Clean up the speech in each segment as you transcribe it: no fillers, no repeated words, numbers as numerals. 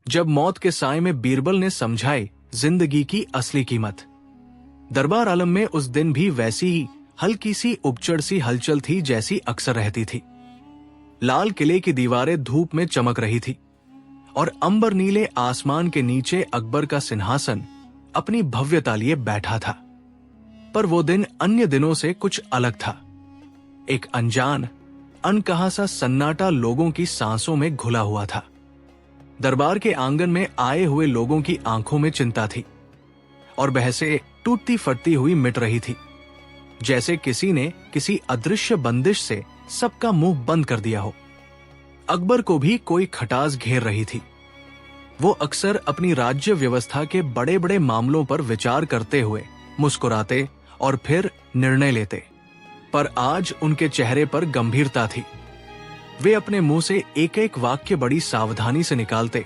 जब मौत के साए में बीरबल ने समझाई जिंदगी की असली कीमत। दरबार आलम में उस दिन भी वैसी ही हल्की सी उपचड़ सी हलचल थी जैसी अक्सर रहती थी। लाल किले की दीवारें धूप में चमक रही थी और अंबर नीले आसमान के नीचे अकबर का सिंहासन अपनी भव्यता लिए बैठा था। पर वो दिन अन्य दिनों से कुछ अलग था। एक अनजान अनकहा सा सन्नाटा लोगों की सांसों में घुला हुआ था। दरबार के आंगन में आए हुए लोगों की आंखों में चिंता थी और बहसें टूटती फटती हुई मिट रही थी, जैसे किसी ने किसी अदृश्य बंदिश से सबका मुंह बंद कर दिया हो। अकबर को भी कोई खटास घेर रही थी। वो अक्सर अपनी राज्य व्यवस्था के बड़े बड़े मामलों पर विचार करते हुए मुस्कुराते और फिर निर्णय लेते, पर आज उनके चेहरे पर गंभीरता थी। वे अपने मुंह से एक एक वाक्य बड़ी सावधानी से निकालते,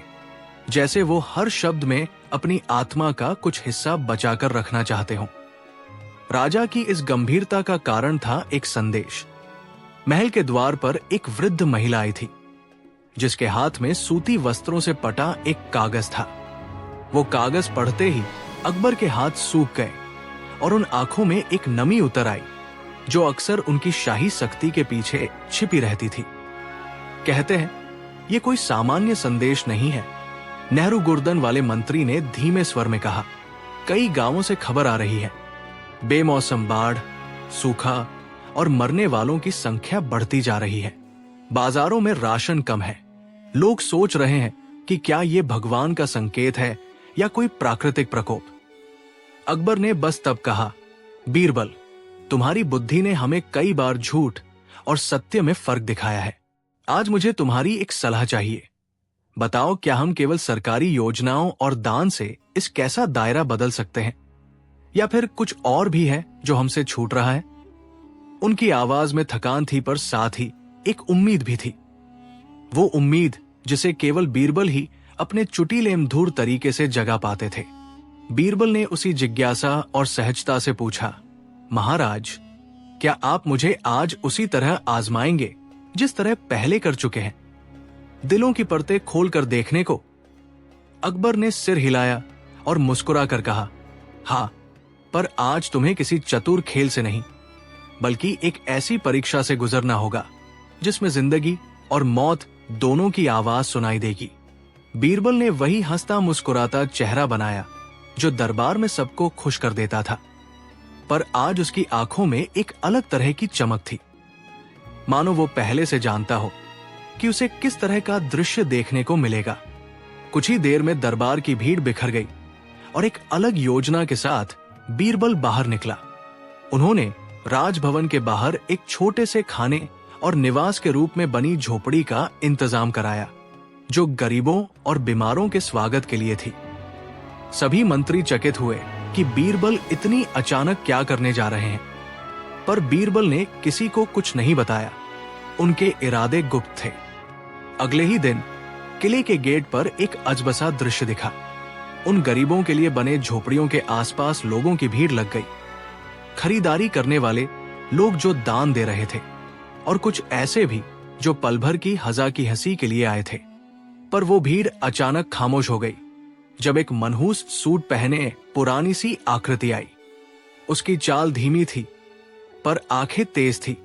जैसे वो हर शब्द में अपनी आत्मा का कुछ हिस्सा बचाकर रखना चाहते हों। राजा की इस गंभीरता का कारण था एक संदेश। महल के द्वार पर एक वृद्ध महिला आई थी, जिसके हाथ में सूती वस्त्रों से पटा एक कागज था। वो कागज पढ़ते ही अकबर के हाथ सूख गए और उन आंखों में एक नमी उतर आई जो अक्सर उनकी शाही सख्ती के पीछे छिपी रहती थी। कहते हैं ये कोई सामान्य संदेश नहीं है, नेहरू गुर्दन वाले मंत्री ने धीमे स्वर में कहा। कई गांवों से खबर आ रही है, बेमौसम बाढ़, सूखा और मरने वालों की संख्या बढ़ती जा रही है। बाजारों में राशन कम है। लोग सोच रहे हैं कि क्या ये भगवान का संकेत है या कोई प्राकृतिक प्रकोप। अकबर ने बस तब कहा, बीरबल, तुम्हारी बुद्धि ने हमें कई बार झूठ और सत्य में फर्क दिखाया है। आज मुझे तुम्हारी एक सलाह चाहिए। बताओ, क्या हम केवल सरकारी योजनाओं और दान से इस कैसा दायरा बदल सकते हैं, या फिर कुछ और भी है जो हमसे छूट रहा है? उनकी आवाज में थकान थी, पर साथ ही एक उम्मीद भी थी। वो उम्मीद जिसे केवल बीरबल ही अपने चुटीलेमधुर तरीके से जगा पाते थे। बीरबल ने उसी जिज्ञासा और सहजता से पूछा, महाराज, क्या आप मुझे आज उसी तरह आजमाएंगे जिस तरह पहले कर चुके हैं, दिलों की परतें खोलकर देखने को? अकबर ने सिर हिलाया और मुस्कुरा कर कहा, हाँ, पर आज तुम्हें किसी चतुर खेल से नहीं, बल्कि एक ऐसी परीक्षा से गुजरना होगा जिसमें जिंदगी और मौत दोनों की आवाज सुनाई देगी। बीरबल ने वही हंसता मुस्कुराता चेहरा बनाया जो दरबार में सबको खुश कर देता था, पर आज उसकी आंखों में एक अलग तरह की चमक थी, मानो वो पहले से जानता हो कि उसे किस तरह का दृश्य देखने को मिलेगा। कुछ ही देर में दरबार की भीड़ बिखर गई और एक अलग योजना के साथ बीरबल बाहर निकला। उन्होंने राजभवन के बाहर एक छोटे से खाने और निवास के रूप में बनी झोपड़ी का इंतजाम कराया, जो गरीबों और बीमारों के स्वागत के लिए थी। सभी मंत्री चकित हुए कि बीरबल इतनी अचानक क्या करने जा रहे हैं, पर बीरबल ने किसी को कुछ नहीं बताया। उनके इरादे गुप्त थे। अगले ही दिन किले के गेट पर एक अजबसा दृश्य दिखा। उन गरीबों के लिए बने झोपड़ियों के आसपास लोगों की भीड़ लग गई। खरीदारी करने वाले लोग जो दान दे रहे थे, और कुछ ऐसे भी जो पल भर की हजा की हंसी के लिए आए थे। पर वो भीड़ अचानक खामोश हो गई जब एक मनहूस सूट पहने पुरानी सी आकृति आई। उसकी चाल धीमी थी, पर आंखें तेज थी।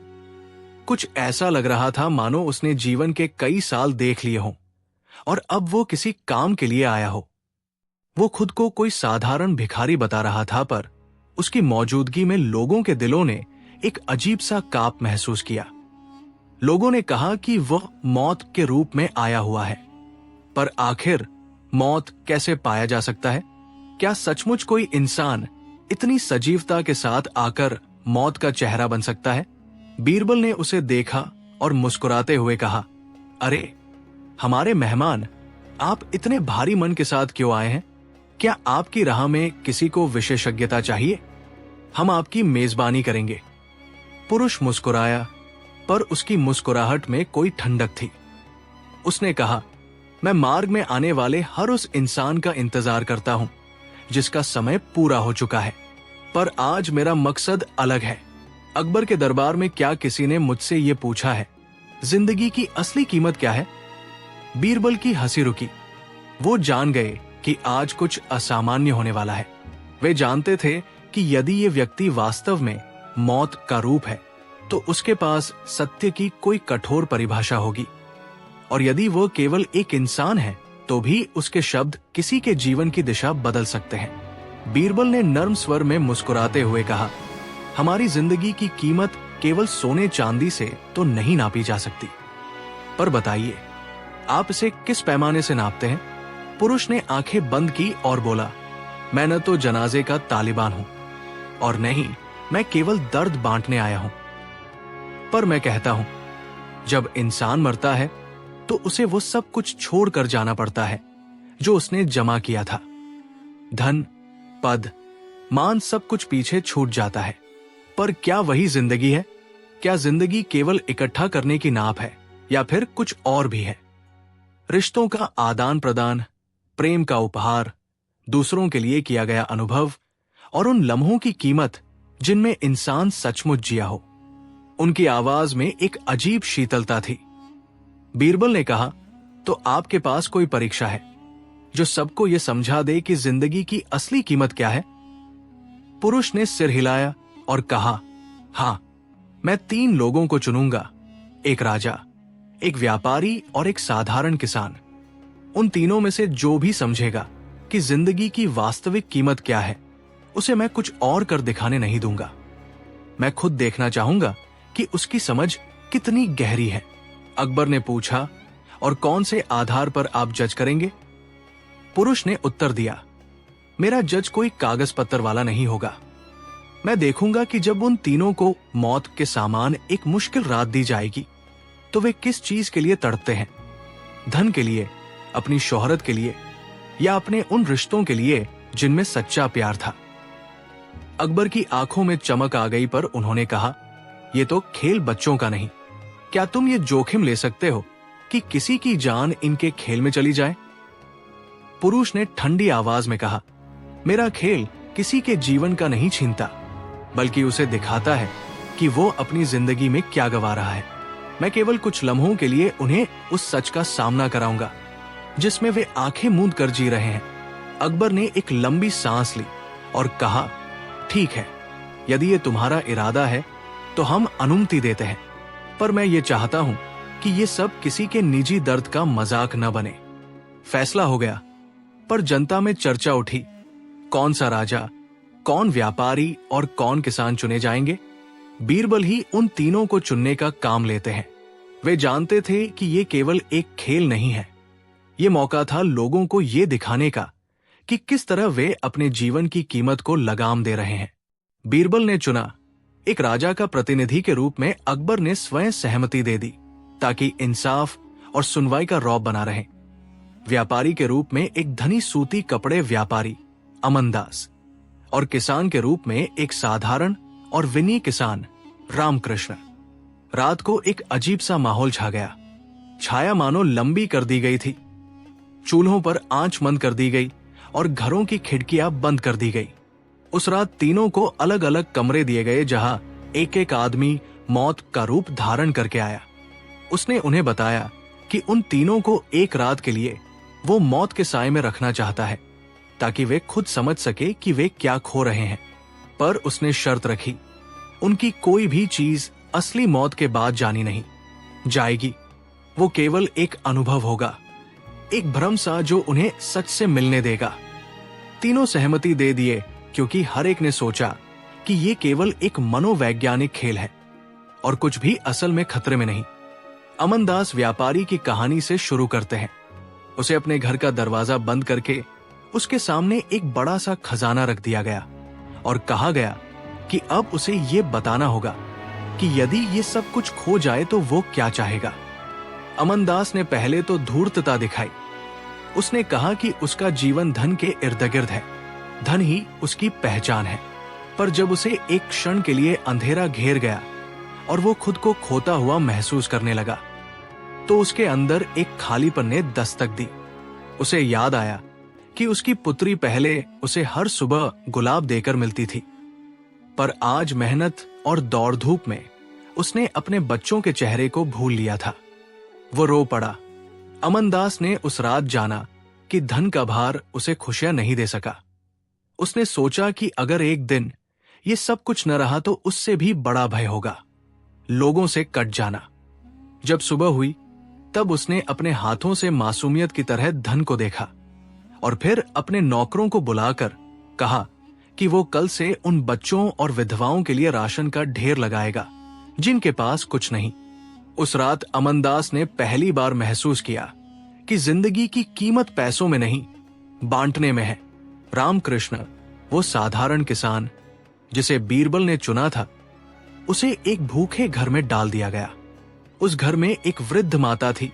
कुछ ऐसा लग रहा था मानो उसने जीवन के कई साल देख लिए हों और अब वो किसी काम के लिए आया हो। वो खुद को कोई साधारण भिखारी बता रहा था, पर उसकी मौजूदगी में लोगों के दिलों ने एक अजीब सा कांप महसूस किया। लोगों ने कहा कि वह मौत के रूप में आया हुआ है, पर आखिर मौत कैसे पाया जा सकता है? क्या सचमुच कोई इंसान इतनी सजीवता के साथ आकर मौत का चेहरा बन सकता है? बीरबल ने उसे देखा और मुस्कुराते हुए कहा, अरे हमारे मेहमान, आप इतने भारी मन के साथ क्यों आए हैं? क्या आपकी राह में किसी को विशेषज्ञता चाहिए? हम आपकी मेजबानी करेंगे। पुरुष मुस्कुराया, पर उसकी मुस्कुराहट में कोई ठंडक थी। उसने कहा, मैं मार्ग में आने वाले हर उस इंसान का इंतजार करता हूं जिसका समय पूरा हो चुका है, पर आज मेरा मकसद अलग है। अकबर के दरबार में क्या किसी ने मुझसे ये पूछा है, जिंदगी की असली कीमत क्या है? बीरबल की हंसी रुकी, वो जान गए कि आज कुछ असामान्य होने वाला है। वे जानते थे कि यदि ये व्यक्ति वास्तव में मौत का रूप है तो उसके पास सत्य की कोई कठोर परिभाषा होगी, और यदि वो केवल एक इंसान है तो भी उसके शब्द किसी के जीवन की दिशा बदल सकते हैं। बीरबल ने नर्म स्वर में मुस्कुराते हुए कहा, हमारी जिंदगी की कीमत केवल सोने चांदी से तो नहीं नापी जा सकती, पर बताइए आप इसे किस पैमाने से नापते हैं? पुरुष ने आंखें बंद की और बोला, मैं न तो जनाजे का तालिबान हूं और नहीं मैं केवल दर्द बांटने आया हूं, पर मैं कहता हूं जब इंसान मरता है तो उसे वो सब कुछ छोड़कर जाना पड़ता है जो उसने जमा किया था। धन, पद, मान सब कुछ पीछे छूट जाता है, पर क्या वही जिंदगी है? क्या जिंदगी केवल इकट्ठा करने की नाप है या फिर कुछ और भी है? रिश्तों का आदान प्रदान, प्रेम का उपहार, दूसरों के लिए किया गया अनुभव और उन लम्हों की कीमत जिनमें इंसान सचमुच जिया हो। उनकी आवाज में एक अजीब शीतलता थी। बीरबल ने कहा, तो आपके पास कोई परीक्षा है जो सबको यह समझा दे कि जिंदगी की असली कीमत क्या है? पुरुष ने सिर हिलाया और कहा, हां, मैं 3 लोगों को चुनूंगा, एक राजा, एक व्यापारी और एक साधारण किसान। उन तीनों में से जो भी समझेगा कि जिंदगी की वास्तविक कीमत क्या है, उसे मैं कुछ और कर दिखाने नहीं दूंगा। मैं खुद देखना चाहूंगा कि उसकी समझ कितनी गहरी है। अकबर ने पूछा, और कौन से आधार पर आप जज करेंगे? पुरुष ने उत्तर दिया, मेरा जज कोई कागज पत्तर वाला नहीं होगा। मैं देखूंगा कि जब उन तीनों को मौत के सामान एक मुश्किल रात दी जाएगी तो वे किस चीज के लिए तड़पते हैं, धन के लिए, अपनी शोहरत के लिए, या अपने उन रिश्तों के लिए जिनमें सच्चा प्यार था। अकबर की आंखों में चमक आ गई, पर उन्होंने कहा, यह तो खेल बच्चों का नहीं। क्या तुम ये जोखिम ले सकते हो कि किसी की जान इनके खेल में चली जाए? पुरुष ने ठंडी आवाज में कहा, मेरा खेल किसी के जीवन का नहीं छीनता, बल्कि उसे दिखाता है कि वो अपनी जिंदगी में क्या गवा रहा है। मैं केवल कुछ लम्हों के लिए उन्हें उस सच का सामना कराऊंगा जिसमें वे आंखें मूंद कर जी रहे हैं। अकबर ने एक लंबी सांस ली और कहा, ठीक है, यदि ये तुम्हारा इरादा है तो हम अनुमति देते हैं, पर मैं ये चाहता हूं कि ये सब किसी के निजी दर्द का मजाक न बने। फैसला हो गया, पर जनता में चर्चा उठी, कौन सा राजा, कौन व्यापारी और कौन किसान चुने जाएंगे? बीरबल ही उन तीनों को चुनने का काम लेते हैं। वे जानते थे कि ये केवल एक खेल नहीं है, ये मौका था लोगों को ये दिखाने का कि किस तरह वे अपने जीवन की कीमत को लगाम दे रहे हैं। बीरबल ने चुना। एक राजा का प्रतिनिधि के रूप में अकबर ने स्वयं सहमति दे दी ताकि इंसाफ और सुनवाई का रौब बना रहे। व्यापारी के रूप में एक धनी सूती कपड़े व्यापारी अमनदास, और किसान के रूप में एक साधारण और विनयी किसान रामकृष्ण। रात को एक अजीब सा माहौल छा गया। छाया मानो लंबी कर दी गई थी। चूल्हों पर आंच मंद कर दी गई और घरों की खिड़कियां बंद कर दी गई। उस रात तीनों को अलग अलग कमरे दिए गए जहां एक एक आदमी मौत का रूप धारण करके आया। उसने उन्हें बताया कि उन तीनों को एक रात के लिए वो मौत के साए में रखना चाहता है ताकि वे खुद समझ सके कि वे क्या खो रहे हैं। पर उसने शर्त रखी, उनकी कोई भी चीज असली मौत के बाद जानी नहीं जाएगी। वो केवल एक अनुभव होगा, एक भ्रम सा जो उन्हें सच से मिलने देगा। तीनों सहमति दे दिए क्योंकि हर एक ने सोचा कि ये केवल एक मनोवैज्ञानिक खेल है और कुछ भी असल में खतरे में नहीं। अमनदास व्यापारी की कहानी से शुरू करते हैं। उसे अपने घर का दरवाजा बंद करके उसके सामने एक बड़ा सा खजाना रख दिया गया और कहा गया कि अब उसे ये बताना होगा कि यदि ये सब कुछ खो जाए तो वो क्या चाहेगा। अमनदास ने पहले तो धूर्तता दिखाई। उसने कहा कि उसका जीवन धन के इर्द गिर्द है, धन ही उसकी पहचान है। पर जब उसे एक क्षण के लिए अंधेरा घेर गया और वो खुद को खोता हुआ महसूस करने लगा तो उसके अंदर एक खालीपन ने दस्तक दी। उसे याद आया कि उसकी पुत्री पहले उसे हर सुबह गुलाब देकर मिलती थी, पर आज मेहनत और दौड़ धूप में उसने अपने बच्चों के चेहरे को भूल लिया था। वो रो पड़ा। अमनदास ने उस रात जाना कि धन का भार उसे खुशियां नहीं दे सका। उसने सोचा कि अगर एक दिन ये सब कुछ न रहा तो उससे भी बड़ा भय होगा, लोगों से कट जाना। जब सुबह हुई तब उसने अपने हाथों से मासूमियत की तरह धन को देखा और फिर अपने नौकरों को बुलाकर कहा कि वो कल से उन बच्चों और विधवाओं के लिए राशन का ढेर लगाएगा जिनके पास कुछ नहीं। उस रात अमनदास ने पहली बार महसूस किया कि जिंदगी की कीमत पैसों में नहीं, बांटने में है। रामकृष्ण, वो साधारण किसान जिसे बीरबल ने चुना था, उसे एक भूखे घर में डाल दिया गया। उस घर में एक वृद्ध माता थी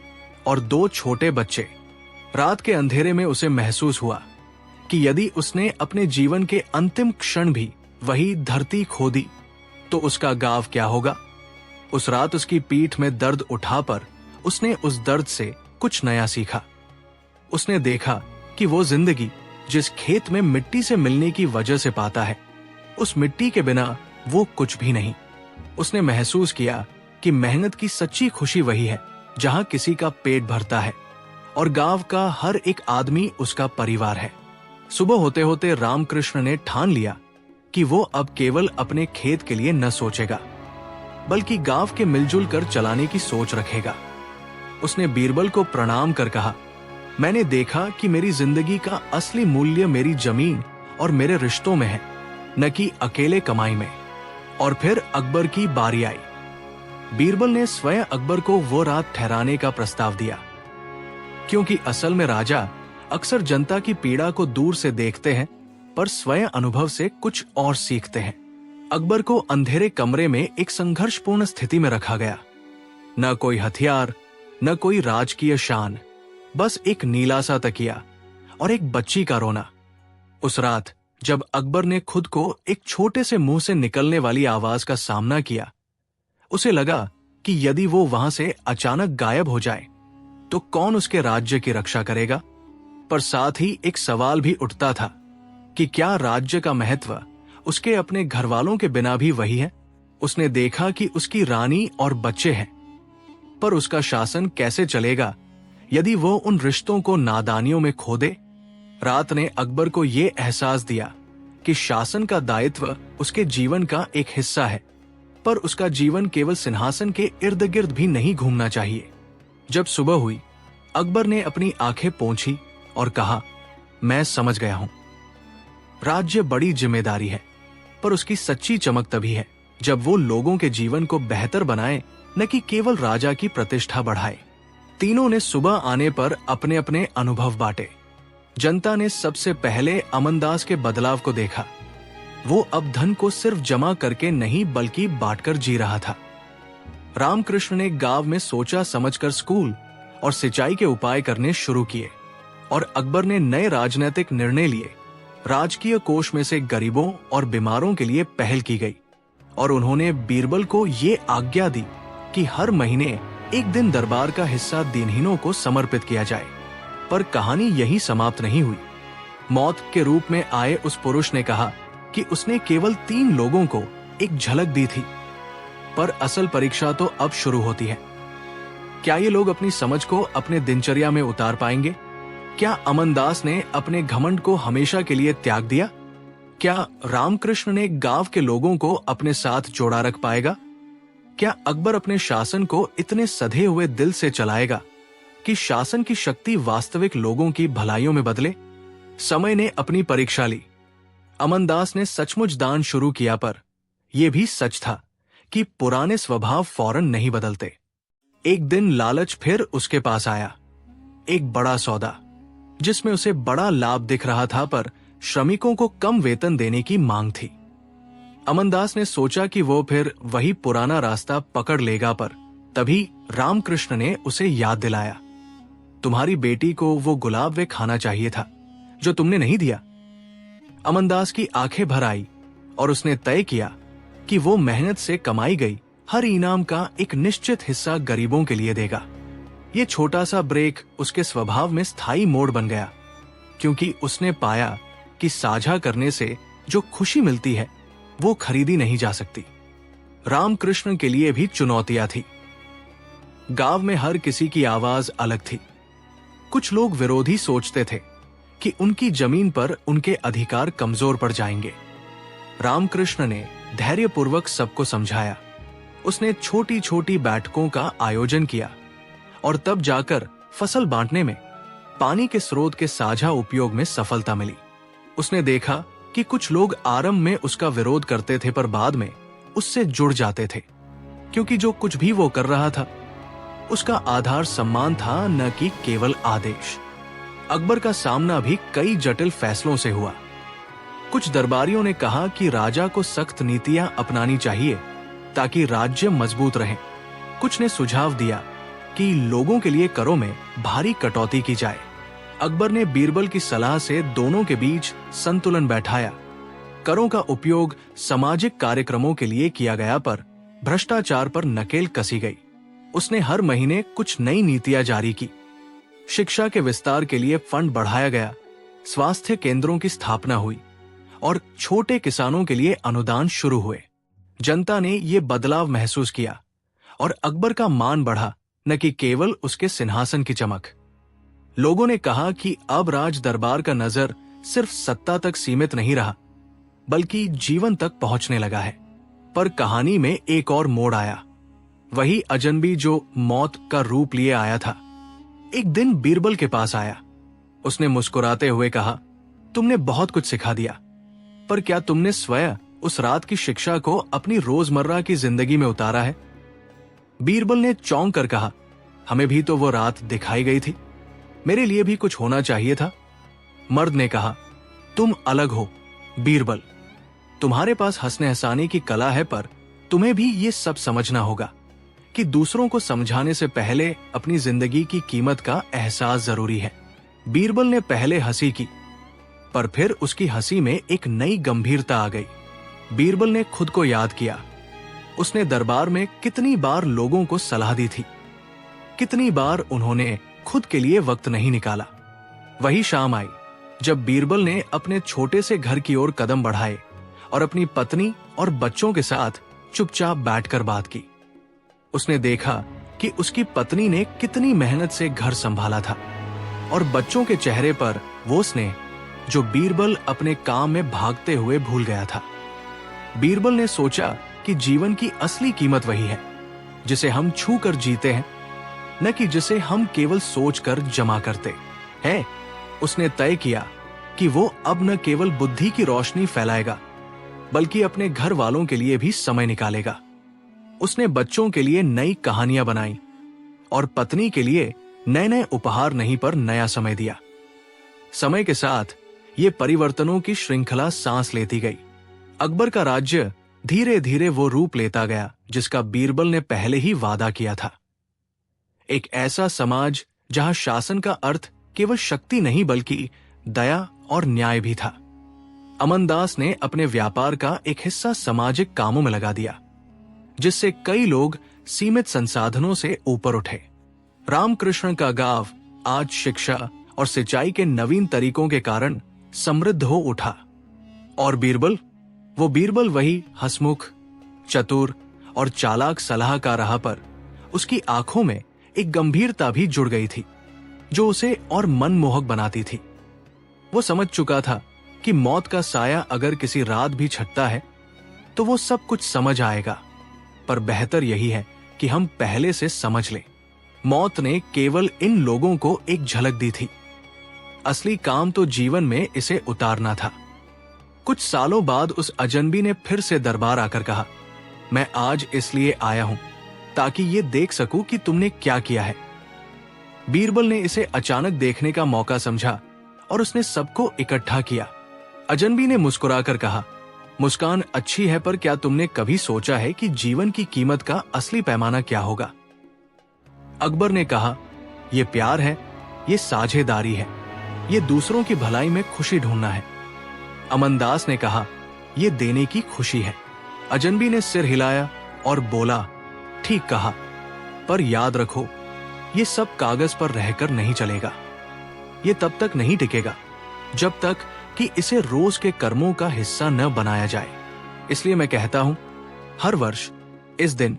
और 2 छोटे बच्चे। रात के अंधेरे में उसे महसूस हुआ कि यदि उसने अपने जीवन के अंतिम क्षण भी वही धरती खो दी तो उसका गांव क्या होगा। उस रात उसकी पीठ में दर्द उठा पर उसने उस दर्द से कुछ नया सीखा। उसने देखा कि वो जिंदगी जिस खेत में मिट्टी से मिलने की वजह से पाता है, उस मिट्टी के बिना वो कुछ भी नहीं। उसने महसूस किया कि मेहनत की सच्ची खुशी वही है जहां किसी का पेट भरता है और गांव का हर एक आदमी उसका परिवार है। सुबह होते होते रामकृष्ण ने ठान लिया कि वो अब केवल अपने खेत के लिए न सोचेगा बल्कि गांव के मिलजुल कर चलाने की सोच रखेगा। उसने बीरबल को प्रणाम कर कहा, मैंने देखा कि मेरी जिंदगी का असली मूल्य मेरी जमीन और मेरे रिश्तों में है, न कि अकेले कमाई में। और फिर अकबर की बारी आई। बीरबल ने स्वयं अकबर को वो रात ठहराने का प्रस्ताव दिया, क्योंकि असल में राजा अक्सर जनता की पीड़ा को दूर से देखते हैं पर स्वयं अनुभव से कुछ और सीखते हैं। अकबर को अंधेरे कमरे में एक संघर्षपूर्ण स्थिति में रखा गया। न कोई हथियार, न कोई राजकीय शान, बस एक नीला सा तकिया और एक बच्ची का रोना। उस रात जब अकबर ने खुद को एक छोटे से मुंह से निकलने वाली आवाज का सामना किया, उसे लगा कि यदि वो वहां से अचानक गायब हो जाए तो कौन उसके राज्य की रक्षा करेगा। पर साथ ही एक सवाल भी उठता था कि क्या राज्य का महत्व उसके अपने घरवालों के बिना भी वही है। उसने देखा कि उसकी रानी और बच्चे हैं, पर उसका शासन कैसे चलेगा यदि वो उन रिश्तों को नादानियों में खो दे। रात ने अकबर को ये एहसास दिया कि शासन का दायित्व उसके जीवन का एक हिस्सा है, पर उसका जीवन केवल सिंहासन के इर्द गिर्द भी नहीं घूमना चाहिए। जब सुबह हुई, अकबर ने अपनी आंखें पोंछी और कहा, मैं समझ गया हूं। राज्य बड़ी जिम्मेदारी है, पर उसकी सच्ची चमक तभी है जब वो लोगों के जीवन को बेहतर बनाए, न कि केवल राजा की प्रतिष्ठा बढ़ाए। तीनों ने सुबह आने पर अपने अपने अनुभव बांटे। जनता ने सबसे पहले अमनदास के बदलाव को देखा। वो अब धन को सिर्फ जमा करके नहीं बल्कि बांटकर जी रहा था। रामकृष्ण ने गांव में सोचा समझकर स्कूल और सिंचाई के उपाय करने शुरू किए और अकबर ने नए राजनीतिक निर्णय लिए। राजकीय कोष में से गरीबों और बीमारों के लिए पहल की गई और उन्होंने बीरबल को ये आज्ञा दी कि हर महीने एक दिन दरबार का हिस्सा दिनहीनों को समर्पित किया जाए। पर कहानी यही समाप्त नहीं हुई। मौत के रूप में आए उस पुरुष ने कहा कि उसने केवल 3 लोगों को एक झलक दी थी, पर असल परीक्षा तो अब शुरू होती है। क्या ये लोग अपनी समझ को अपने दिनचर्या में उतार पाएंगे? क्या अमनदास ने अपने घमंड को हमेशा के लिए त्याग दिया? क्या रामकृष्ण ने गांव के लोगों को अपने साथ जोड़ा रख पाएगा? क्या अकबर अपने शासन को इतने सधे हुए दिल से चलाएगा कि शासन की शक्ति वास्तविक लोगों की भलाइयों में बदले? समय ने अपनी परीक्षा ली। अमनदास ने सचमुच दान शुरू किया, पर यह भी सच था कि पुराने स्वभाव फौरन नहीं बदलते। एक दिन लालच फिर उसके पास आया। एक बड़ा सौदा जिसमें उसे बड़ा लाभ दिख रहा था, पर श्रमिकों को कम वेतन देने की मांग थी। अमनदास ने सोचा कि वो फिर वही पुराना रास्ता पकड़ लेगा, पर तभी रामकृष्ण ने उसे याद दिलाया, तुम्हारी बेटी को वो गुलाब वे खाना चाहिए था जो तुमने नहीं दिया। अमनदास की आंखें भर आई और उसने तय किया कि वो मेहनत से कमाई गई हर इनाम का एक निश्चित हिस्सा गरीबों के लिए देगा। ये छोटा सा ब्रेक उसके स्वभाव में स्थायी मोड़ बन गया, क्योंकि उसने पाया कि साझा करने से जो खुशी मिलती है वो खरीदी नहीं जा सकती। रामकृष्ण के लिए भी चुनौतियां थी। गांव में हर किसी की आवाज अलग थी। कुछ लोग विरोधी सोचते थे कि उनकी जमीन पर उनके अधिकार कमजोर पड़ जाएंगे। रामकृष्ण ने धैर्यपूर्वक सबको समझाया। उसने छोटी छोटी बैठकों का आयोजन किया और तब जाकर फसल बांटने में पानी के स्रोत के साझा उपयोग में सफलता मिली। उसने देखा कि कुछ लोग आरंभ में उसका विरोध करते थे, पर बाद में उससे जुड़ जाते थे, क्योंकि जो कुछ भी वो कर रहा था उसका आधार सम्मान था, न कि केवल आदेश। अकबर का सामना भी कई जटिल फैसलों से हुआ। कुछ दरबारियों ने कहा कि राजा को सख्त नीतियां अपनानी चाहिए ताकि राज्य मजबूत रहे। कुछ ने सुझाव दिया कि लोगों के लिए करों में भारी कटौती की जाए। अकबर ने बीरबल की सलाह से दोनों के बीच संतुलन बैठाया। करों का उपयोग सामाजिक कार्यक्रमों के लिए किया गया, पर भ्रष्टाचार पर नकेल कसी गई। उसने हर महीने कुछ नई नीतियां जारी की। शिक्षा के विस्तार के लिए फंड बढ़ाया गया, स्वास्थ्य केंद्रों की स्थापना हुई और छोटे किसानों के लिए अनुदान शुरू हुए। जनता ने ये बदलाव महसूस किया और अकबर का मान बढ़ा, न कि केवल उसके सिंहासन की चमक। लोगों ने कहा कि अब राज दरबार का नजर सिर्फ सत्ता तक सीमित नहीं रहा, बल्कि जीवन तक पहुंचने लगा है। पर कहानी में एक और मोड़ आया। वही अजनबी जो मौत का रूप लिए आया था, एक दिन बीरबल के पास आया। उसने मुस्कुराते हुए कहा, तुमने बहुत कुछ सिखा दिया, पर क्या तुमने स्वयं उस रात की शिक्षा को अपनी रोजमर्रा की जिंदगी में उतारा है? बीरबल ने चौंक कर कहा, हमें भी तो वो रात दिखाई गई थी, मेरे लिए भी कुछ होना चाहिए था। मर्द ने कहा, तुम अलग हो बीरबल, तुम्हारे पास हंसने हंसाने की कला है, पर तुम्हें भी ये सब समझना होगा कि दूसरों को समझाने से पहले अपनी जिंदगी की कीमत का एहसास जरूरी है। बीरबल ने पहले हंसी की, पर फिर उसकी हंसी में एक नई गंभीरता आ गई। बीरबल ने खुद को याद किया। उसने दरबार में कितनी बार लोगों को सलाह दी थी, कितनी बार उन्होंने खुद के लिए वक्त नहीं निकाला। वही शाम आई जब बीरबल ने अपने छोटे से घर की ओर कदम बढ़ाए और अपनी पत्नी और बच्चों के साथ चुपचाप बैठकर बात की। उसने देखा कि उसकी पत्नी ने कितनी मेहनत से घर संभाला था और बच्चों के चेहरे पर वो स्नेह जो बीरबल अपने काम में भागते हुए भूल गया था। बीरबल ने सोचा कि जीवन की असली कीमत वही है जिसे हम छू कर जीते हैं, न कि जिसे हम केवल सोचकर जमा करते हैं। उसने तय किया कि वो अब न केवल बुद्धि की रोशनी फैलाएगा, बल्कि अपने घर वालों के लिए भी समय निकालेगा। उसने बच्चों के लिए नई कहानियां बनाई और पत्नी के लिए नए नए उपहार नहीं, पर नया समय दिया। समय के साथ ये परिवर्तनों की श्रृंखला सांस लेती गई। अकबर का राज्य धीरे धीरे वो रूप लेता गया जिसका बीरबल ने पहले ही वादा किया था। एक ऐसा समाज जहां शासन का अर्थ केवल शक्ति नहीं बल्कि दया और न्याय भी था। अमनदास ने अपने व्यापार का एक हिस्सा सामाजिक कामों में लगा दिया, जिससे कई लोग सीमित संसाधनों से ऊपर उठे। रामकृष्ण का गांव आज शिक्षा और सिंचाई के नवीन तरीकों के कारण समृद्ध हो उठा। और बीरबल, वो बीरबल वही हंसमुख, चतुर और चालाक सलाहकार रहा, पर उसकी आंखों में एक गंभीरता भी जुड़ गई थी जो उसे और मनमोहक बनाती थी। वो समझ चुका था कि मौत का साया अगर किसी रात भी छटता है तो वो सब कुछ समझ आएगा, पर बेहतर यही है कि हम पहले से समझ लें। मौत ने केवल इन लोगों को एक झलक दी थी, असली काम तो जीवन में इसे उतारना था। कुछ सालों बाद उस अजनबी ने फिर से दरबार आकर कहा, मैं आज इसलिए आया हूं ताकि ये देख सकूं कि तुमने क्या किया है। बीरबल ने इसे अचानक देखने का मौका समझा और उसने सबको इकट्ठा किया। अजनबी ने मुस्कुराकर कहा, मुस्कान अच्छी है, पर क्या तुमने कभी सोचा है कि जीवन की कीमत का असली पैमाना क्या होगा? अकबर ने कहा, यह प्यार है, ये साझेदारी है, ये दूसरों की भलाई में खुशी ढूंढना है। अमनदास ने कहा, यह देने की खुशी है। अजनबी ने सिर हिलाया और बोला, ठीक कहा, पर याद रखो, ये सब कागज पर रहकर नहीं चलेगा। ये तब तक नहीं टिकेगा जब तक कि इसे रोज के कर्मों का हिस्सा न बनाया जाए। इसलिए मैं कहता हूं, हर वर्ष इस दिन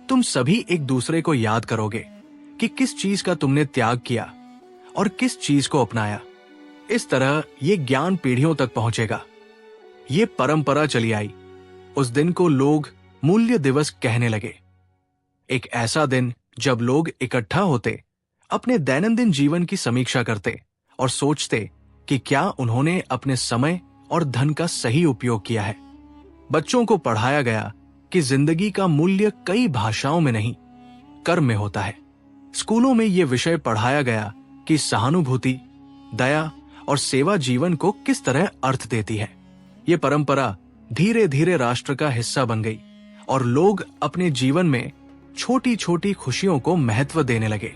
तुम सभी एक दूसरे को याद करोगे कि किस चीज का तुमने त्याग किया और किस चीज को अपनाया। इस तरह ये ज्ञान पीढ़ियों तक पहुंचेगा। ये परंपरा चली आई। उस दिन को लोग मूल्य दिवस कहने लगे। एक ऐसा दिन जब लोग इकट्ठा होते, अपने दैनंदिन जीवन की समीक्षा करते और सोचते कि क्या उन्होंने अपने समय और धन का सही उपयोग किया है। बच्चों को पढ़ाया गया कि जिंदगी का मूल्य कई भाषाओं में नहीं, कर्म में होता है। स्कूलों में यह विषय पढ़ाया गया कि सहानुभूति, दया और सेवा जीवन को किस तरह अर्थ देती है। ये परंपरा धीरे धीरे राष्ट्र का हिस्सा बन गई और लोग अपने जीवन में छोटी छोटी खुशियों को महत्व देने लगे।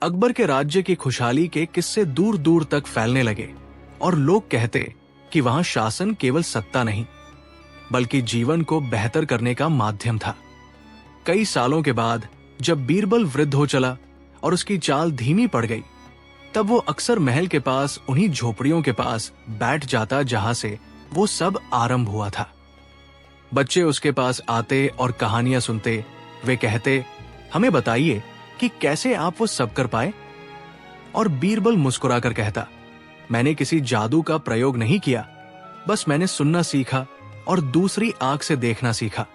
अकबर के राज्य की खुशहाली के किस्से दूर दूर तक फैलने लगे और लोग कहते कि वहां शासन केवल सत्ता नहीं, बल्कि जीवन को बेहतर करने का माध्यम था। कई सालों के बाद जब बीरबल वृद्ध हो चला और उसकी चाल धीमी पड़ गई, तब वो अक्सर महल के पास उन्हीं झोपड़ियों के पास बैठ जाता जहां से वो सब आरंभ हुआ था। बच्चे उसके पास आते और कहानियां सुनते। वे कहते, हमें बताइए कि कैसे आप वो सब कर पाए। और बीरबल मुस्कुराकर कहता, मैंने किसी जादू का प्रयोग नहीं किया, बस मैंने सुनना सीखा और दूसरी आंख से देखना सीखा,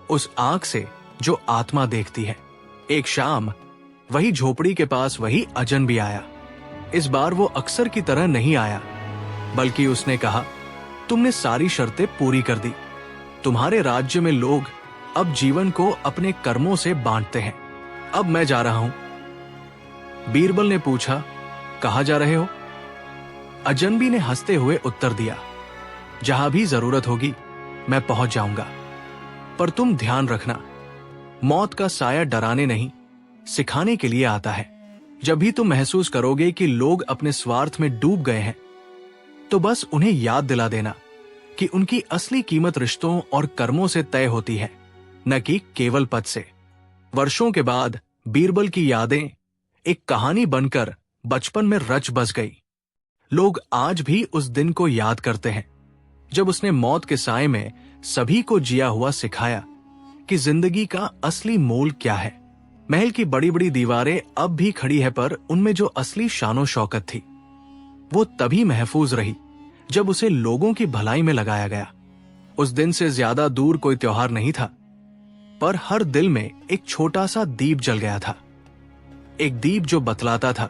उस आंख से जो आत्मा देखती है। एक शाम वही झोपड़ी के पास वही अजन भी आया। इस बार वो अक्सर की तरह नहीं आया, बल्कि उसने कहा, तुमने सारी शर्तें पूरी कर दी। तुम्हारे राज्य में लोग अब जीवन को अपने कर्मों से बांटते हैं। अब मैं जा रहा हूं। बीरबल ने पूछा, कहां जा रहे हो? अजनबी ने हंसते हुए उत्तर दिया, जहां भी जरूरत होगी मैं पहुंच जाऊंगा, पर तुम ध्यान रखना, मौत का साया डराने नहीं, सिखाने के लिए आता है। जब भी तुम महसूस करोगे कि लोग अपने स्वार्थ में डूब गए हैं, तो बस उन्हें याद दिला देना कि उनकी असली कीमत रिश्तों और कर्मों से तय होती है, न कि केवल पद से। वर्षों के बाद बीरबल की यादें एक कहानी बनकर बचपन में रच बस गई। लोग आज भी उस दिन को याद करते हैं जब उसने मौत के साए में सभी को जिया हुआ सिखाया कि जिंदगी का असली मोल क्या है। महल की बड़ी बड़ी दीवारें अब भी खड़ी है, पर उनमें जो असली शानो शौकत थी वो तभी महफूज रही जब उसे लोगों की भलाई में लगाया गया। उस दिन से ज्यादा दूर कोई त्योहार नहीं था, पर हर दिल में एक छोटा सा दीप जल गया था। एक दीप जो बतलाता था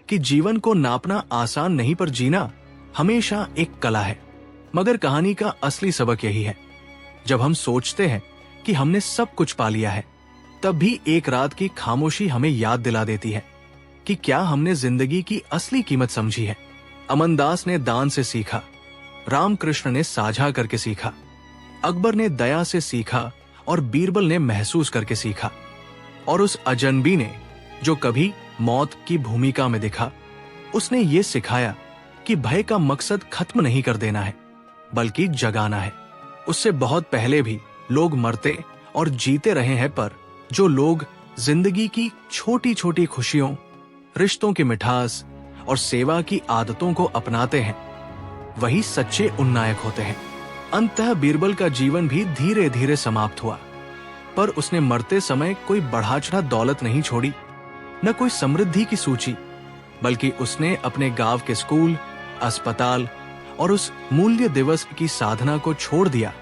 कि जीवन को नापना आसान नहीं, पर जीना हमेशा एक कला है। मगर कहानी का असली सबक यही है, जब हम सोचते हैं कि हमने सब कुछ पा लिया है, तब भी एक रात की खामोशी हमें याद दिला देती है कि क्या हमने जिंदगी की असली कीमत समझी है। अमनदास ने दान से सीखा, रामकृष्ण ने साझा करके सीखा, अकबर ने दया से सीखा और बीरबल ने महसूस करके सीखा। और उस अजनबी ने जो कभी मौत की भूमिका में दिखा, उसने ये सिखाया कि भय का मकसद खत्म नहीं कर देना है, बल्कि जगाना है। उससे बहुत पहले भी लोग मरते और जीते रहे हैं, पर जो लोग जिंदगी की छोटी छोटी खुशियों, रिश्तों की मिठास और सेवा की आदतों को अपनाते हैं, वही सच्चे उन्नायक होते हैं। अंततः बीरबल का जीवन भी धीरे धीरे समाप्त हुआ, पर उसने मरते समय कोई बढ़ाचढ़ा दौलत नहीं छोड़ी, न कोई समृद्धि की सूची, बल्कि उसने अपने गांव के स्कूल, अस्पताल और उस मूल्य दिवस की साधना को छोड़ दिया।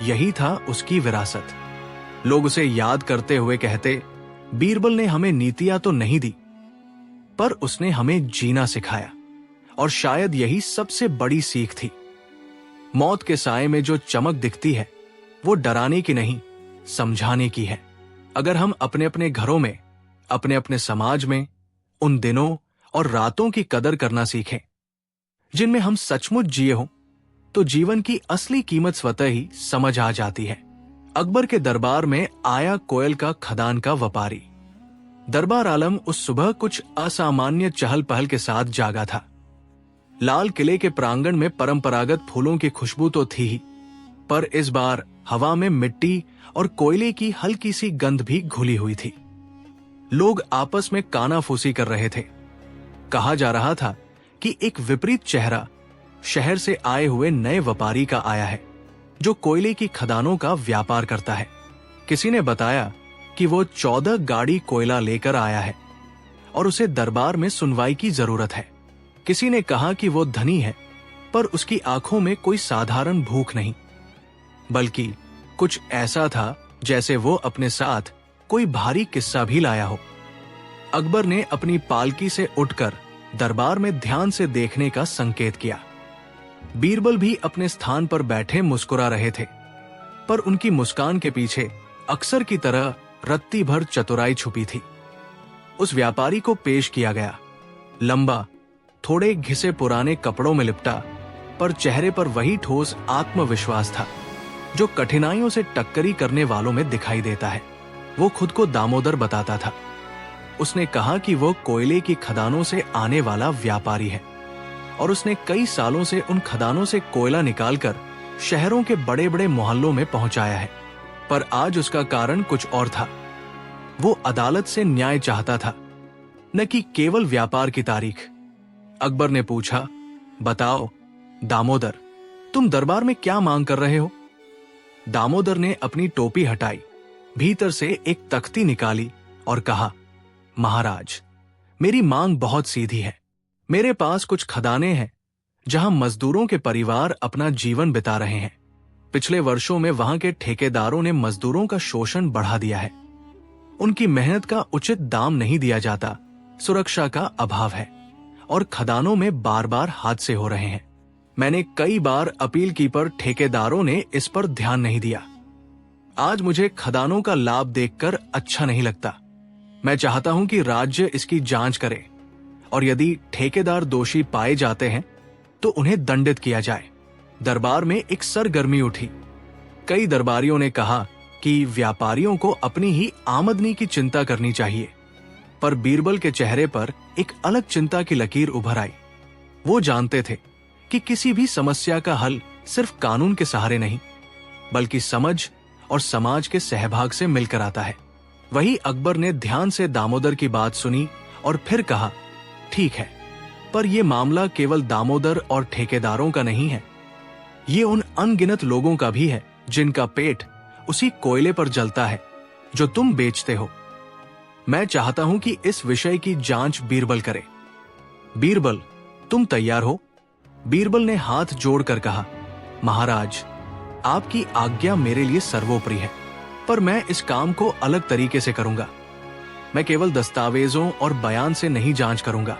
यही था उसकी विरासत। लोग उसे याद करते हुए कहते, बीरबल ने हमें नीतियां तो नहीं दी, पर उसने हमें जीना सिखाया। और शायद यही सबसे बड़ी सीख थी। मौत के साए में जो चमक दिखती है, वो डराने की नहीं, समझाने की है। अगर हम अपने अपने घरों में, अपने अपने समाज में उन दिनों और रातों की कदर करना सीखें जिनमें हम सचमुच जिए हों, तो जीवन की असली कीमत स्वतः ही समझ आ जाती है। अकबर के दरबार में आया कोयल का खदान का व्यापारी। दरबार आलम उस सुबह कुछ असामान्य चहल पहल के साथ जागा था। लाल किले के प्रांगण में परंपरागत फूलों की खुशबू तो थी ही, पर इस बार हवा में मिट्टी और कोयले की हल्की सी गंध भी घुली हुई थी। लोग आपस में कानाफूसी कर रहे थे। कहा जा रहा था कि एक विपरीत चेहरा शहर से आए हुए नए व्यापारी का आया है, जो कोयले की खदानों का व्यापार करता है। किसी ने बताया कि वो 14 गाड़ी कोयला लेकर आया है और उसे दरबार में सुनवाई की जरूरत है। किसी ने कहा कि वो धनी है, पर उसकी आंखों में कोई साधारण भूख नहीं, बल्कि कुछ ऐसा था जैसे वो अपने साथ कोई भारी किस्सा भी लाया हो। अकबर ने अपनी पालकी से उठकर दरबार में ध्यान से देखने का संकेत किया। बीरबल भी अपने स्थान पर बैठे मुस्कुरा रहे थे, पर उनकी मुस्कान के पीछे अक्सर की तरह रत्ती भर चतुराई छुपी थी। उस व्यापारी को पेश किया गया। लंबा, थोड़े घिसे पुराने कपड़ों में लिपटा, पर चेहरे पर वही ठोस आत्मविश्वास था जो कठिनाइयों से टक्करी करने वालों में दिखाई देता है। वो खुद को दामोदर बताता था। उसने कहा कि वो कोयले की खदानों से आने वाला व्यापारी है और उसने कई सालों से उन खदानों से कोयला निकालकर शहरों के बड़े बड़े मोहल्लों में पहुंचाया है। पर आज उसका कारण कुछ और था। वो अदालत से न्याय चाहता था, न कि केवल व्यापार की तारीख। अकबर ने पूछा, बताओ दामोदर, तुम दरबार में क्या मांग कर रहे हो? दामोदर ने अपनी टोपी हटाई, भीतर से एक तख्ती निकाली और कहा, महाराज, मेरी मांग बहुत सीधी है। मेरे पास कुछ खदानें हैं जहां मजदूरों के परिवार अपना जीवन बिता रहे हैं। पिछले वर्षों में वहां के ठेकेदारों ने मजदूरों का शोषण बढ़ा दिया है। उनकी मेहनत का उचित दाम नहीं दिया जाता, सुरक्षा का अभाव है और खदानों में बार बार हादसे हो रहे हैं। मैंने कई बार अपील की, पर ठेकेदारों ने इस पर ध्यान नहीं दिया। आज मुझे खदानों का लाभ देखकर अच्छा नहीं लगता। मैं चाहता हूं कि राज्य इसकी जांच करे और यदि ठेकेदार दोषी पाए जाते हैं तो उन्हें दंडित किया जाए। दरबार में एक सरगर्मी उठी। कई दरबारियों ने कहा कि व्यापारियों को अपनी ही आमदनी की चिंता करनी चाहिए, पर बीरबल के चेहरे पर एक अलग चिंता की लकीर उभर आई। वो जानते थे कि किसी भी समस्या का हल सिर्फ कानून के सहारे नहीं, बल्कि समझ और समाज के सहभाग से मिलकर आता है। वही अकबर ने ध्यान से दामोदर की बात सुनी और फिर कहा, ठीक है, पर यह मामला केवल दामोदर और ठेकेदारों का नहीं है। ये उन अनगिनत लोगों का भी है जिनका पेट उसी कोयले पर जलता है जो तुम बेचते हो। मैं चाहता हूं कि इस विषय की जांच बीरबल करे। बीरबल, तुम तैयार हो? बीरबल ने हाथ जोड़कर कहा, महाराज, आपकी आज्ञा मेरे लिए सर्वोपरि है, पर मैं इस काम को अलग तरीके से करूंगा। मैं केवल दस्तावेजों और बयान से नहीं जांच करूंगा,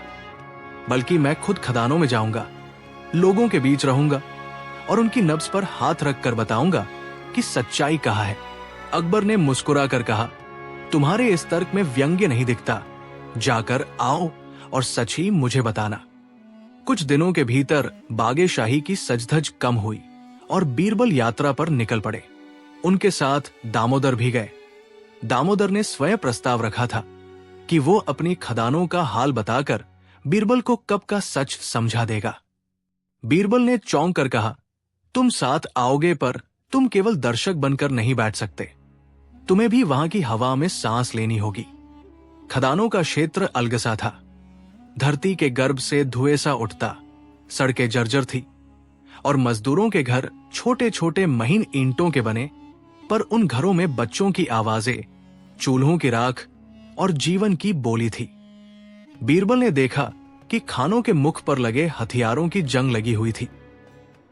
बल्कि मैं खुद खदानों में जाऊंगा, लोगों के बीच रहूंगा और उनकी नब्ज पर हाथ रखकर बताऊंगा कि सच्चाई कहाँ है। अकबर ने मुस्कुराकर कहा, तुम्हारे इस तर्क में व्यंग्य नहीं दिखता। जाकर आओ और सच ही मुझे बताना। कुछ दिनों के भीतर बागे शाही की सजधज कम हुई और बीरबल यात्रा पर निकल पड़े। उनके साथ दामोदर भी गए। दामोदर ने स्वयं प्रस्ताव रखा था कि वो अपनी खदानों का हाल बताकर बीरबल को कब का सच समझा देगा। बीरबल ने चौंक कर कहा, तुम साथ आओगे, पर तुम केवल दर्शक बनकर नहीं बैठ सकते। तुम्हें भी वहां की हवा में सांस लेनी होगी। खदानों का क्षेत्र अलगसा था। धरती के गर्भ से धुएं सा उठता, सड़कें जर्जर थी और मजदूरों के घर छोटे छोटे महीन ईंटों के बने, पर उन घरों में बच्चों की आवाजें, चूल्हों की राख और जीवन की बोली थी। बीरबल ने देखा कि खानों के मुख पर लगे हथियारों की जंग लगी हुई थी।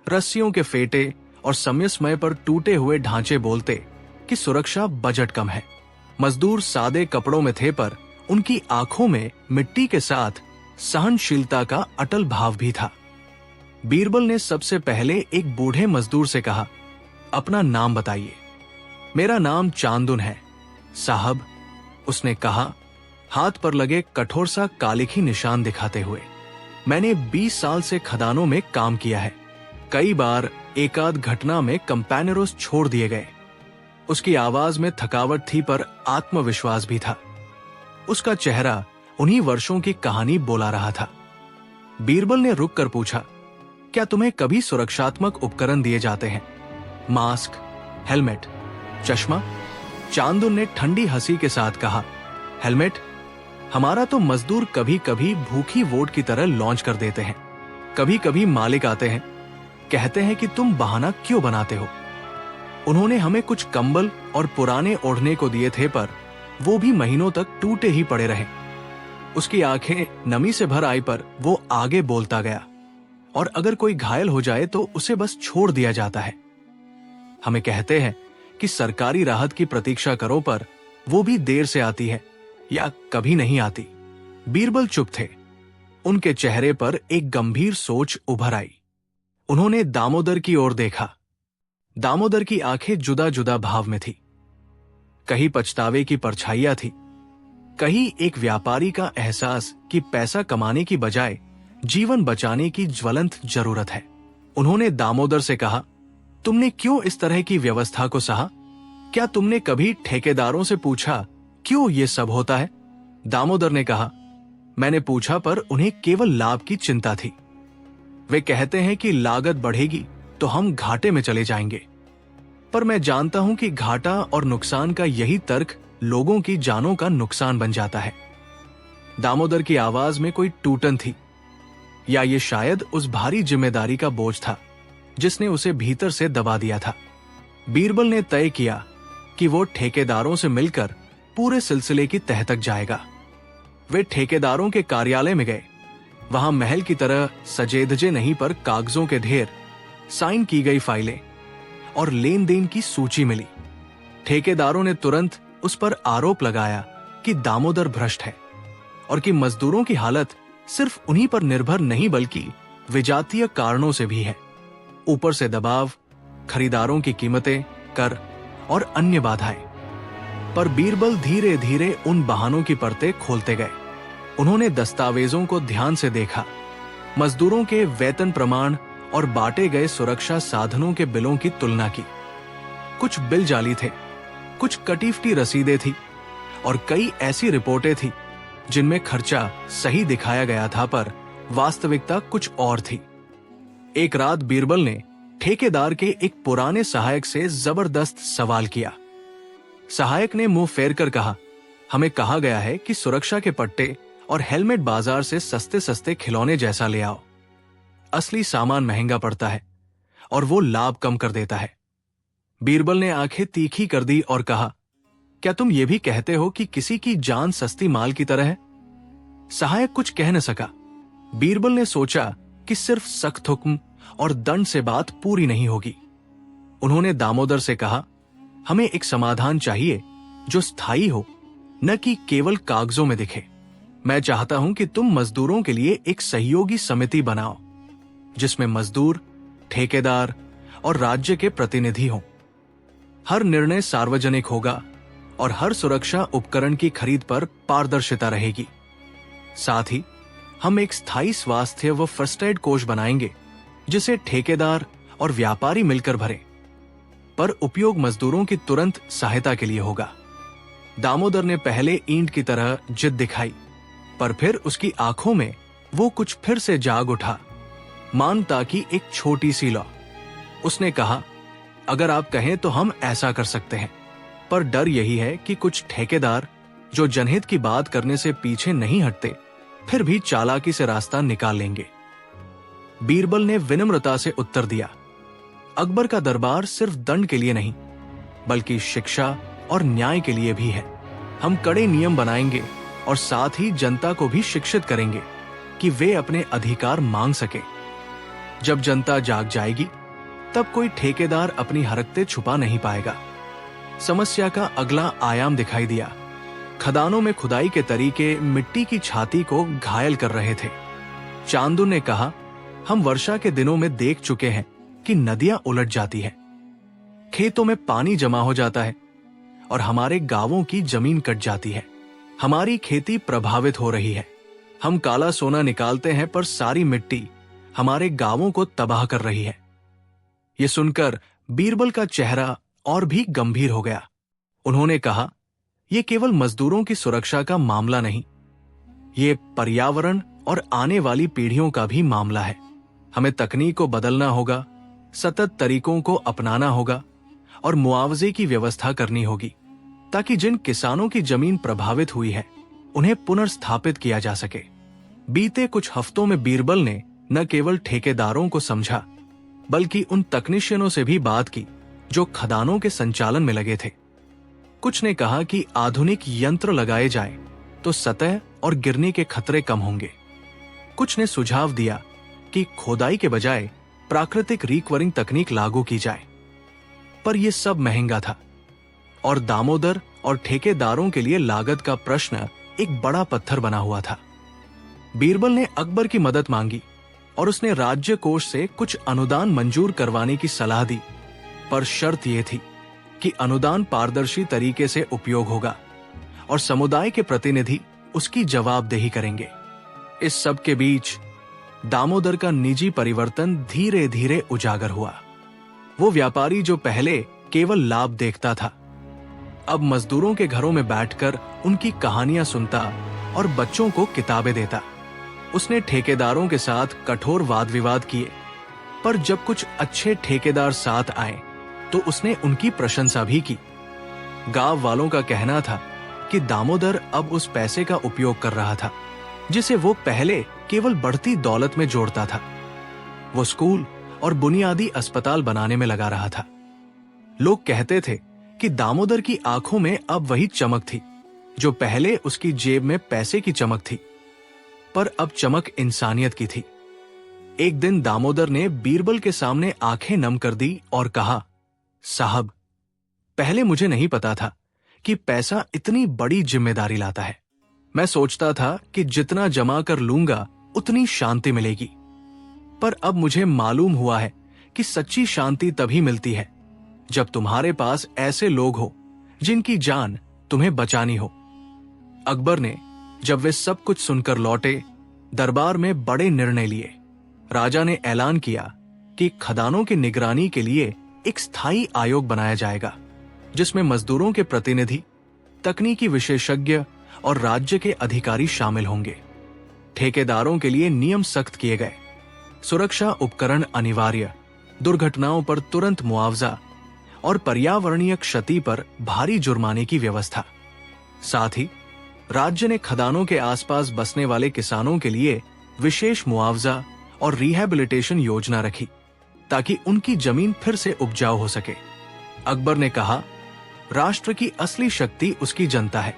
रस्सियों के फेटे और समय समय पर टूटे हुए ढांचे बोलते कि सुरक्षा बजट कम है। मजदूर सादे कपड़ों में थे, पर उनकी आंखों में मिट्टी के साथ सहनशीलता का अटल भाव भी था। बीरबल ने सबसे पहले एक बूढ़े मजदूर से कहा, अपना नाम बताइए। मेरा नाम चांदुन है साहब, उसने कहा, हाथ पर लगे कठोर सा कालिखी निशान दिखाते हुए। मैंने 20 साल से खदानों में काम किया है। कई बार एकाध घटना में कंपैनरोस छोड़ दिए गए। उसकी आवाज में थकावट थी, पर आत्मविश्वास भी था। उसका चेहरा उन्हीं वर्षों की कहानी बोला रहा था। बीरबल ने रुक कर पूछा, क्या तुम्हें कभी सुरक्षात्मक उपकरण दिए जाते हैं? मास्क, हेलमेट, चश्मा? चांदुन ने ठंडी हंसी के साथ कहा, हेलमेट? हमारा तो मजदूर कभी कभी भूखी वोट की तरह लॉन्च कर देते हैं। कभी कभी मालिक आते हैं, कहते हैं कि तुम बहाना क्यों बनाते हो। उन्होंने हमें कुछ कंबल और पुराने ओढ़ने को दिए थे, पर वो भी महीनों तक टूटे ही पड़े रहे। उसकी आंखें नमी से भर आई पर वो आगे बोलता गया, और अगर कोई घायल हो जाए तो उसे बस छोड़ दिया जाता है। हमें कहते हैं कि सरकारी राहत की प्रतीक्षा करो, पर वो भी देर से आती है या कभी नहीं आती। बीरबल चुप थे। उनके चेहरे पर एक गंभीर सोच उभर आई। उन्होंने दामोदर की ओर देखा। दामोदर की आंखें जुदा जुदा भाव में थी। कहीं पछतावे की परछाइयां थी, कहीं एक व्यापारी का एहसास कि पैसा कमाने की बजाय जीवन बचाने की ज्वलंत जरूरत है। उन्होंने दामोदर से कहा, तुमने क्यों इस तरह की व्यवस्था को सहा? क्या तुमने कभी ठेकेदारों से पूछा क्यों ये सब होता है? दामोदर ने कहा, मैंने पूछा, पर उन्हें केवल लाभ की चिंता थी। वे कहते हैं कि लागत बढ़ेगी तो हम घाटे में चले जाएंगे, पर मैं जानता हूं कि घाटा और नुकसान का यही तर्क लोगों की जानों का नुकसान बन जाता है। दामोदर की आवाज में कोई टूटन थी, या ये शायद उस भारी जिम्मेदारी का बोझ था जिसने उसे भीतर से दबा दिया था। बीरबल ने तय किया कि वो ठेकेदारों से मिलकर पूरे सिलसिले की तह तक जाएगा। वे ठेकेदारों के कार्यालय में गए। वहां महल की तरह सजे धजे नहीं, पर कागजों के ढेर, साइन की गई फाइलें और लेन देन की सूची मिली। ठेकेदारों ने तुरंत उस पर आरोप लगाया कि दामोदर भ्रष्ट है और कि मजदूरों की हालत सिर्फ उन्हीं पर निर्भर नहीं बल्कि विजातीय कारणों से भी है। ऊपर से दबाव, खरीदारों की कीमतें, कर और अन्य बाधाएं। पर बीरबल धीरे धीरे उन बहानों की परतें खोलते गए। उन्होंने दस्तावेजों को ध्यान से देखा, मजदूरों के वेतन प्रमाण और बांटे गए सुरक्षा साधनों के बिलों की तुलना की। कुछ बिल जाली थे, कुछ कटी-फटी रसीदें थी और कई ऐसी रिपोर्टें थी जिनमें खर्चा सही दिखाया गया था पर वास्तविकता कुछ और थी। एक रात बीरबल ने ठेकेदार के एक पुराने सहायक से जबरदस्त सवाल किया। सहायक ने मुंह फेर कर कहा, हमें कहा गया है कि सुरक्षा के पट्टे और हेलमेट बाजार से सस्ते सस्ते खिलौने जैसा ले आओ। असली सामान महंगा पड़ता है और वो लाभ कम कर देता है। बीरबल ने आंखें तीखी कर दी और कहा, क्या तुम ये भी कहते हो कि किसी की जान सस्ती माल की तरह है? सहायक कुछ कह न सका। बीरबल ने सोचा कि सिर्फ सख्त हुक्म और दंड से बात पूरी नहीं होगी। उन्होंने दामोदर से कहा, हमें एक समाधान चाहिए जो स्थायी हो, न कि केवल कागजों में दिखे। मैं चाहता हूं कि तुम मजदूरों के लिए एक सहयोगी समिति बनाओ जिसमें मजदूर, ठेकेदार और राज्य के प्रतिनिधि हों। हर निर्णय सार्वजनिक होगा और हर सुरक्षा उपकरण की खरीद पर पारदर्शिता रहेगी। साथ ही हम एक स्थायी स्वास्थ्य व फर्स्ट एड कोष बनाएंगे जिसे ठेकेदार और व्यापारी मिलकर भरें, पर उपयोग मजदूरों की तुरंत सहायता के लिए होगा। दामोदर ने पहले ईंट की तरह जिद दिखाई, पर फिर उसकी आंखों में वो कुछ फिर से जाग उठा, मानता की एक छोटी सी लौ। उसने कहा, अगर आप कहें तो हम ऐसा कर सकते हैं, पर डर यही है कि कुछ ठेकेदार जो जनहित की बात करने से पीछे नहीं हटते फिर भी चालाकी से रास्ता निकाल लेंगे। बीरबल ने विनम्रता से उत्तर दिया, अकबर का दरबार सिर्फ दंड के लिए नहीं बल्कि शिक्षा और न्याय के लिए भी है। हम कड़े नियम बनाएंगे और साथ ही जनता को भी शिक्षित करेंगे कि वे अपने अधिकार मांग सके। जब जनता जाग जाएगी तब कोई ठेकेदार अपनी हरकतें छुपा नहीं पाएगा। समस्या का अगला आयाम दिखाई दिया। खदानों में खुदाई के तरीके मिट्टी की छाती को घायल कर रहे थे। चांदू ने कहा, हम वर्षा के दिनों में देख चुके हैं कि नदियां उलट जाती है, खेतों में पानी जमा हो जाता है और हमारे गांवों की जमीन कट जाती है। हमारी खेती प्रभावित हो रही है। हम काला सोना निकालते हैं पर सारी मिट्टी हमारे गांवों को तबाह कर रही है। यह सुनकर बीरबल का चेहरा और भी गंभीर हो गया। उन्होंने कहा, यह केवल मजदूरों की सुरक्षा का मामला नहीं, ये पर्यावरण और आने वाली पीढ़ियों का भी मामला है। हमें तकनीक को बदलना होगा, सतत तरीकों को अपनाना होगा और मुआवजे की व्यवस्था करनी होगी ताकि जिन किसानों की जमीन प्रभावित हुई है उन्हें पुनर्स्थापित किया जा सके। बीते कुछ हफ्तों में बीरबल ने न केवल ठेकेदारों को समझा बल्कि उन तकनीशियनों से भी बात की जो खदानों के संचालन में लगे थे। कुछ ने कहा कि आधुनिक यंत्र लगाए जाएं तो सतह और गिरने के खतरे कम होंगे। कुछ ने सुझाव दिया कि खोदाई के बजाय प्राकृतिक रिकवरिंग तकनीक लागू की जाए, पर यह सब महंगा था और दामोदर और ठेकेदारों के लिए लागत का प्रश्न एक बड़ा पत्थर बना हुआ था। बीरबल ने अकबर की मदद मांगी और उसने राज्य कोष से कुछ अनुदान मंजूर करवाने की सलाह दी, पर शर्त यह थी कि अनुदान पारदर्शी तरीके से उपयोग होगा और समुदाय के प्रतिनिधि उसकी जवाबदेही करेंगे। इस सब के बीच दामोदर का निजी परिवर्तन धीरे धीरे उजागर हुआ। वो व्यापारी जो पहले केवल लाभ देखता था, अब मजदूरों के घरों में बैठकर उनकी कहानियां सुनता और बच्चों को किताबें देता। उसने ठेकेदारों के साथ कठोर वाद विवाद किए, पर जब कुछ अच्छे ठेकेदार साथ आए तो उसने उनकी प्रशंसा भी की। गांव वालों का कहना था कि दामोदर अब उस पैसे का उपयोग कर रहा था जिसे वो पहले केवल बढ़ती दौलत में जोड़ता था। वो स्कूल और बुनियादी अस्पताल बनाने में लगा रहा था। लोग कहते थे कि दामोदर की आंखों में अब वही चमक थी जो पहले उसकी जेब में पैसे की चमक थी, पर अब चमक इंसानियत की थी। एक दिन दामोदर ने बीरबल के सामने आंखें नम कर दी और कहा, साहब, पहले मुझे नहीं पता था कि पैसा इतनी बड़ी जिम्मेदारी लाता है। मैं सोचता था कि जितना जमा कर लूंगा उतनी शांति मिलेगी, पर अब मुझे मालूम हुआ है कि सच्ची शांति तभी मिलती है जब तुम्हारे पास ऐसे लोग हो जिनकी जान तुम्हें बचानी हो। अकबर ने, जब वे सब कुछ सुनकर लौटे, दरबार में बड़े निर्णय लिए। राजा ने ऐलान किया कि खदानों की निगरानी के लिए एक स्थायी आयोग बनाया जाएगा जिसमें मजदूरों के प्रतिनिधि, तकनीकी विशेषज्ञ और राज्य के अधिकारी शामिल होंगे। ठेकेदारों के लिए नियम सख्त किए गए, सुरक्षा उपकरण अनिवार्य, दुर्घटनाओं पर तुरंत मुआवजा और पर्यावरणीय क्षति पर भारी जुर्माने की व्यवस्था। साथ ही राज्य ने खदानों के आसपास बसने वाले किसानों के लिए विशेष मुआवजा और रिहैबिलिटेशन योजना रखी ताकि उनकी जमीन फिर से उपजाऊ हो सके। अकबर ने कहा, राष्ट्र की असली शक्ति उसकी जनता है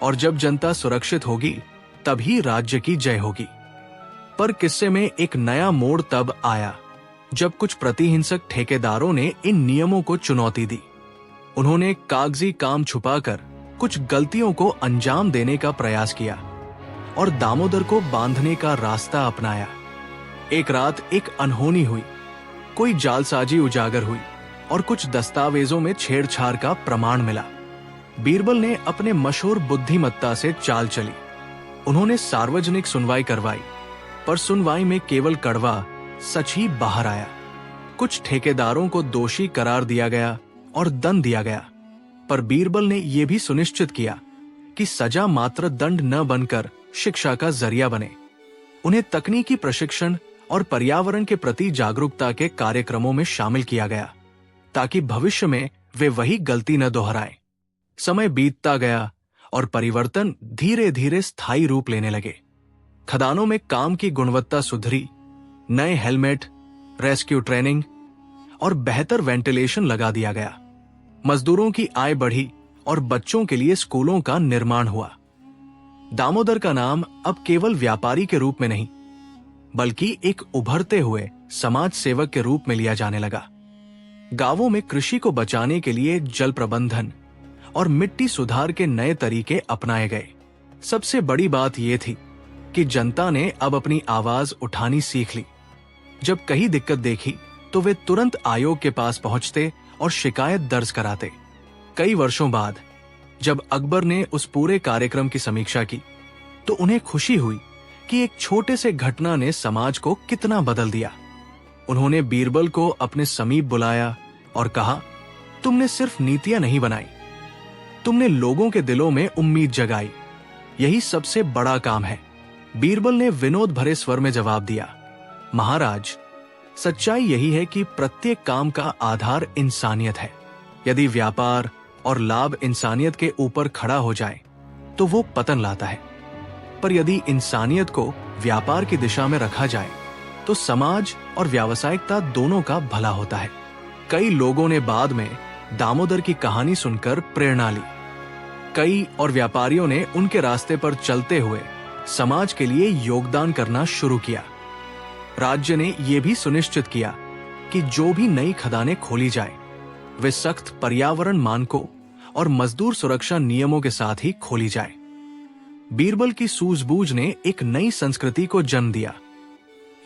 और जब जनता सुरक्षित होगी तभी राज्य की जय होगी। पर किस्से में एक नया मोड़ तब आया जब कुछ प्रतिहिंसक ठेकेदारों ने इन नियमों को चुनौती दी। उन्होंने कागजी काम छुपाकर कुछ गलतियों को अंजाम देने का प्रयास किया और दामोदर को बांधने का रास्ता अपनाया। एक रात एक अनहोनी हुई, कोई जालसाजी उजागर हुई और कुछ दस्तावेजों में छेड़छाड़ का प्रमाण मिला। बीरबल ने अपने मशहूर बुद्धिमत्ता से चाल चली। उन्होंने सार्वजनिक सुनवाई करवाई, पर सुनवाई में केवल कड़वा सच ही बाहर आया। कुछ ठेकेदारों को दोषी करार दिया गया और दंड दिया गया, पर बीरबल ने यह भी सुनिश्चित किया कि सजा मात्र दंड न बनकर शिक्षा का जरिया बने। उन्हें तकनीकी प्रशिक्षण और पर्यावरण के प्रति जागरूकता के कार्यक्रमों में शामिल किया गया ताकि भविष्य में वे वही गलती न दोहराएं। समय बीतता गया और परिवर्तन धीरे धीरे स्थायी रूप लेने लगे। खदानों में काम की गुणवत्ता सुधरी, नए हेलमेट, रेस्क्यू ट्रेनिंग और बेहतर वेंटिलेशन लगा दिया गया। मजदूरों की आय बढ़ी और बच्चों के लिए स्कूलों का निर्माण हुआ। दामोदर का नाम अब केवल व्यापारी के रूप में नहीं, बल्कि एक उभरते हुए समाज सेवक के रूप में लिया जाने लगा। गांवों में कृषि को बचाने के लिए जल प्रबंधन और मिट्टी सुधार के नए तरीके अपनाए गए। सबसे बड़ी बात यह थी कि जनता ने अब अपनी आवाज उठानी सीख ली। जब कहीं दिक्कत देखी तो वे तुरंत आयोग के पास पहुंचते और शिकायत दर्ज कराते। कई वर्षों बाद जब अकबर ने उस पूरे कार्यक्रम की समीक्षा की तो उन्हें खुशी हुई कि एक छोटे से घटना ने समाज को कितना बदल दिया। उन्होंने बीरबल को अपने समीप बुलाया और कहा, तुमने सिर्फ नीतियां नहीं बनाई, तुमने लोगों के दिलों में उम्मीद जगाई। यही सबसे बड़ा काम है। बीरबल ने विनोद भरे स्वर में जवाब दिया, महाराज, सच्चाई यही है कि प्रत्येक काम का आधार इंसानियत है। यदि व्यापार और लाभ इंसानियत के ऊपर खड़ा हो जाए तो वो पतन लाता है, पर यदि इंसानियत को व्यापार की दिशा में रखा जाए तो समाज और व्यावसायिकता दोनों का भला होता है। कई लोगों ने बाद में दामोदर की कहानी सुनकर प्रेरणा ली। कई और व्यापारियों ने उनके रास्ते पर चलते हुए समाज के लिए योगदान करना शुरू किया। राज्य ने यह भी सुनिश्चित किया कि जो भी नई खदानें खोली जाए वे सख्त पर्यावरण मानकों और मजदूर सुरक्षा नियमों के साथ ही खोली जाए। बीरबल की सूझबूझ ने एक नई संस्कृति को जन्म दिया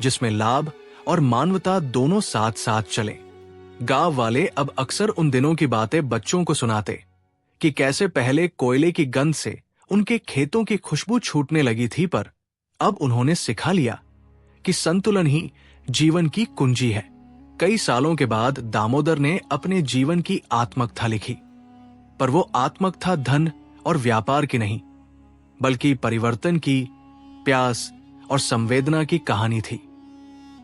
जिसमें लाभ और मानवता दोनों साथ साथ चले। गांव वाले अब अक्सर उन दिनों की बातें बच्चों को सुनाते कि कैसे पहले कोयले की गंध से उनके खेतों की खुशबू छूटने लगी थी, पर अब उन्होंने सिखा लिया कि संतुलन ही जीवन की कुंजी है। कई सालों के बाद दामोदर ने अपने जीवन की आत्मकथा लिखी, पर वो आत्मकथा धन और व्यापार की नहीं, बल्कि परिवर्तन की, प्यास और संवेदना की कहानी थी।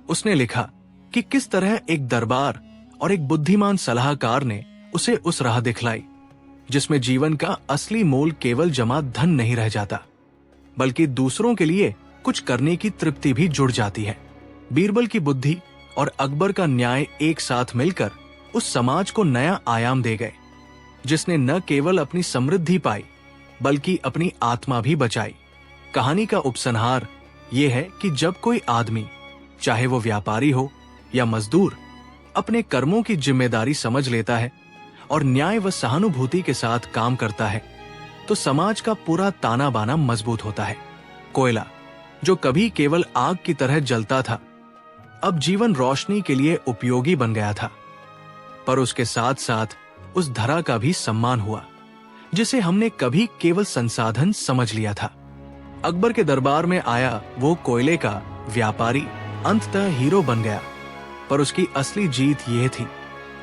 उसने लिखा कि किस तरह एक दरबार और एक बुद्धिमान सलाहकार ने उसे उस राह दिखलाई जिसमें जीवन का असली मोल केवल जमा धन नहीं रह जाता, बल्कि दूसरों के लिए कुछ करने की तृप्ति भी जुड़ जाती है। बीरबल की बुद्धि और अकबर का न्याय एक साथ मिलकर उस समाज को नया आयाम दे गए, जिसने न केवल अपनी समृद्धि पाई बल्कि अपनी आत्मा भी बचाई। कहानी का उपसंहार यह है कि जब कोई आदमी, चाहे वो व्यापारी हो या मजदूर, अपने कर्मों की जिम्मेदारी समझ लेता है और न्याय व सहानुभूति के साथ काम करता है, तो समाज का पूरा ताना बाना मजबूत होता है। कोयला जो कभी केवल आग की तरह जलता था, अब जीवन रोशनी के लिए उपयोगी बन गया था। पर उसके साथ साथ उस धरा का भी सम्मान हुआ जिसे हमने कभी केवल संसाधन समझ लिया था। अकबर के दरबार में आया वो कोयले का व्यापारी अंततः हीरो बन गया, पर उसकी असली जीत यह थी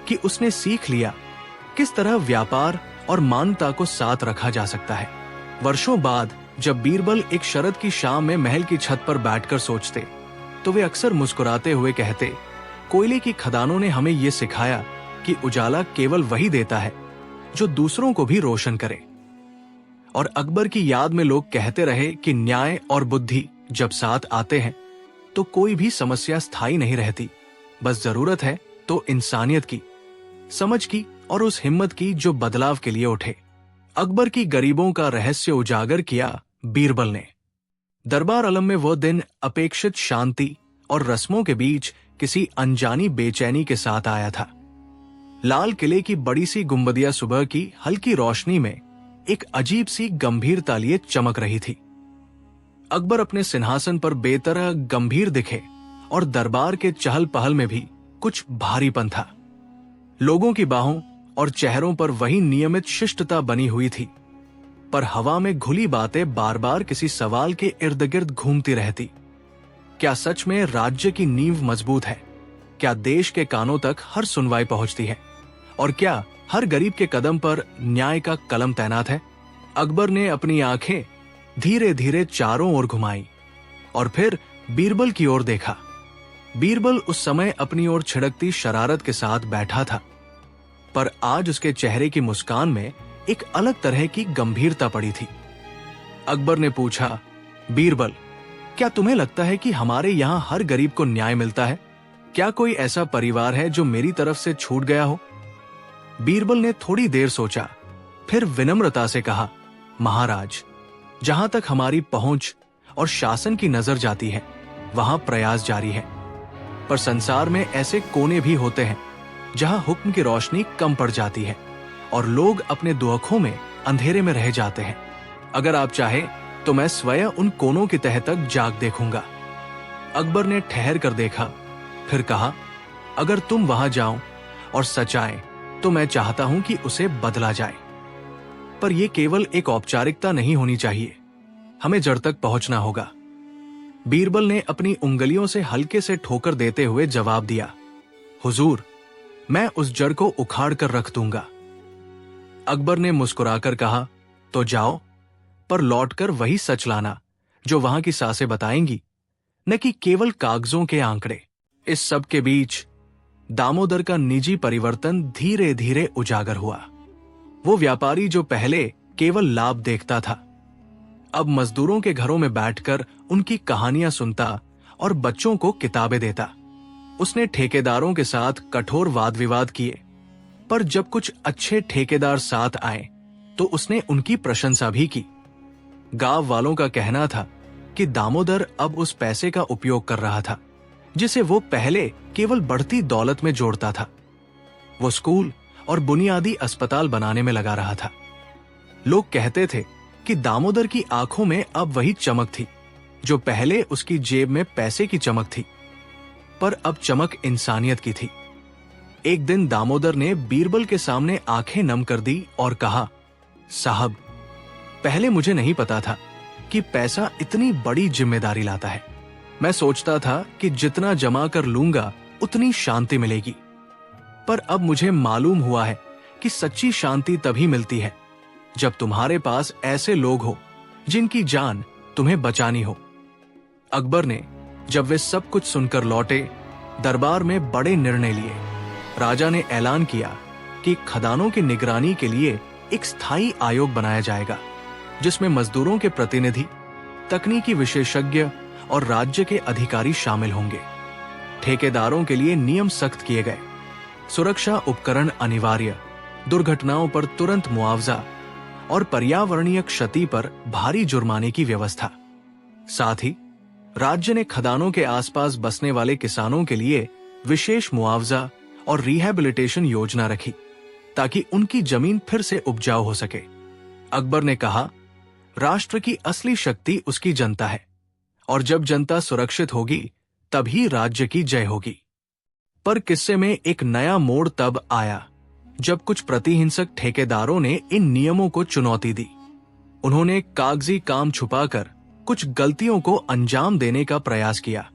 कि उसने सीख लिया किस तरह व्यापार और मानवता को साथ रखा जा सकता है। वर्षों बाद जब बीरबल एक शरद की शाम में महल की छत पर बैठकर सोचते, तो वे अक्सर मुस्कुराते हुए कहते, कोयले की खदानों ने हमें यह सिखाया कि उजाला केवल वही देता है जो दूसरों को भी रोशन करे। और अकबर की याद में लोग कहते रहे कि न्याय और बुद्धि जब साथ आते हैं तो कोई भी समस्या स्थायी नहीं रहती, बस जरूरत है तो इंसानियत की, समझ की और उस हिम्मत की जो बदलाव के लिए उठे। अकबर की गरीबों का रहस्य उजागर किया बीरबल ने। दरबार आलम में वो दिन अपेक्षित शांति और रस्मों के बीच किसी अनजानी बेचैनी के साथ आया था। लाल किले की बड़ी सी गुंबदिया सुबह की हल्की रोशनी में एक अजीब सी गंभीरता लिए चमक रही थी। अकबर अपने सिंहासन पर बेतरह गंभीर दिखे और दरबार के चहल पहल में भी कुछ भारीपन था। लोगों की बाहों और चेहरों पर वही नियमित शिष्टता बनी हुई थी, पर हवा में घुली बातें बार बार किसी सवाल के इर्द गिर्द घूमती रहती। क्या सच में राज्य की नींव मजबूत है? क्या देश के कानों तक हर सुनवाई पहुंचती है? और क्या हर गरीब के कदम पर न्याय का कलम तैनात है? अकबर ने अपनी आंखें धीरे धीरे चारों ओर घुमाई और फिर बीरबल की ओर देखा। बीरबल उस समय अपनी ओर छिड़कती शरारत के साथ बैठा था, पर आज उसके चेहरे की मुस्कान में एक अलग तरह की गंभीरता पड़ी थी। अकबर ने पूछा, बीरबल, क्या तुम्हें लगता है कि हमारे यहां हर गरीब को न्याय मिलता है? क्या कोई ऐसा परिवार है जो मेरी तरफ से छूट गया हो? बीरबल ने थोड़ी देर सोचा, फिर विनम्रता से कहा, महाराज, जहां तक हमारी पहुंच और शासन की नजर जाती है वहां प्रयास जारी है, पर संसार में ऐसे कोने भी होते हैं जहां हुक्म की रोशनी कम पड़ जाती है और लोग अपने दुआखों में अंधेरे में रह जाते हैं। अगर आप चाहे तो मैं स्वयं उन कोनों की तह तक जाग देखूंगा। अकबर ने ठहर कर देखा, फिर कहा, अगर तुम वहां जाओ और सच आए तो मैं चाहता हूं कि उसे बदला जाए, पर यह केवल एक औपचारिकता नहीं होनी चाहिए, हमें जड़ तक पहुंचना होगा। बीरबल ने अपनी उंगलियों से हल्के से ठोकर देते हुए जवाब दिया, हुजूर, मैं उस जड़ को उखाड़ कर रख दूंगा। अकबर ने मुस्कुराकर कहा, तो जाओ, पर लौटकर वही सच लाना जो वहां की सासें बताएंगी, न कि केवल कागजों के आंकड़े। इस सब के बीच दामोदर का निजी परिवर्तन धीरे धीरे उजागर हुआ। वो व्यापारी जो पहले केवल लाभ देखता था, अब मजदूरों के घरों में बैठकर उनकी कहानियां सुनता और बच्चों को किताबें देता। उसने ठेकेदारों के साथ कठोर वाद विवाद किए, पर जब कुछ अच्छे ठेकेदार साथ आए तो उसने उनकी प्रशंसा भी की। गांव वालों का कहना था कि दामोदर अब उस पैसे का उपयोग कर रहा था जिसे वो पहले केवल बढ़ती दौलत में जोड़ता था। वो स्कूल और बुनियादी अस्पताल बनाने में लगा रहा था। लोग कहते थे कि दामोदर की आंखों में अब वही चमक थी जो पहले उसकी जेब में पैसे की चमक थी, पर अब चमक इंसानियत की थी। एक दिन दामोदर ने बीरबल के सामने आंखें नम कर दी और कहा, साहब, पहले मुझे नहीं पता था कि पैसा इतनी बड़ी जिम्मेदारी लाता है। मैं सोचता था कि जितना जमा कर लूंगा उतनी शांति मिलेगी, पर अब मुझे मालूम हुआ है कि सच्ची शांति तभी मिलती है जब तुम्हारे पास ऐसे लोग हो जिनकी जान तुम्हें बचानी हो। अकबर ने, जब वे सब कुछ सुनकर लौटे, दरबार में बड़े निर्णय लिए। राजा ने ऐलान किया कि खदानों की निगरानी के लिए एक स्थायी आयोग बनाया जाएगा जिसमें मजदूरों के प्रतिनिधि, तकनीकी विशेषज्ञ और राज्य के अधिकारी शामिल होंगे। ठेकेदारों के लिए नियम सख्त किए गए, सुरक्षा उपकरण अनिवार्य, दुर्घटनाओं पर तुरंत मुआवजा और पर्यावरणीय क्षति पर भारी जुर्माने की व्यवस्था। साथ ही राज्य ने खदानों के आसपास बसने वाले किसानों के लिए विशेष मुआवजा और रिहैबिलिटेशन योजना रखी ताकि उनकी जमीन फिर से उपजाऊ हो सके। अकबर ने कहा, राष्ट्र की असली शक्ति उसकी जनता है और जब जनता सुरक्षित होगी तभी राज्य की जय होगी। पर किस्से में एक नया मोड़ तब आया जब कुछ प्रतिहिंसक ठेकेदारों ने इन नियमों को चुनौती दी। उन्होंने कागजी काम छुपाकर कुछ गलतियों को अंजाम देने का प्रयास किया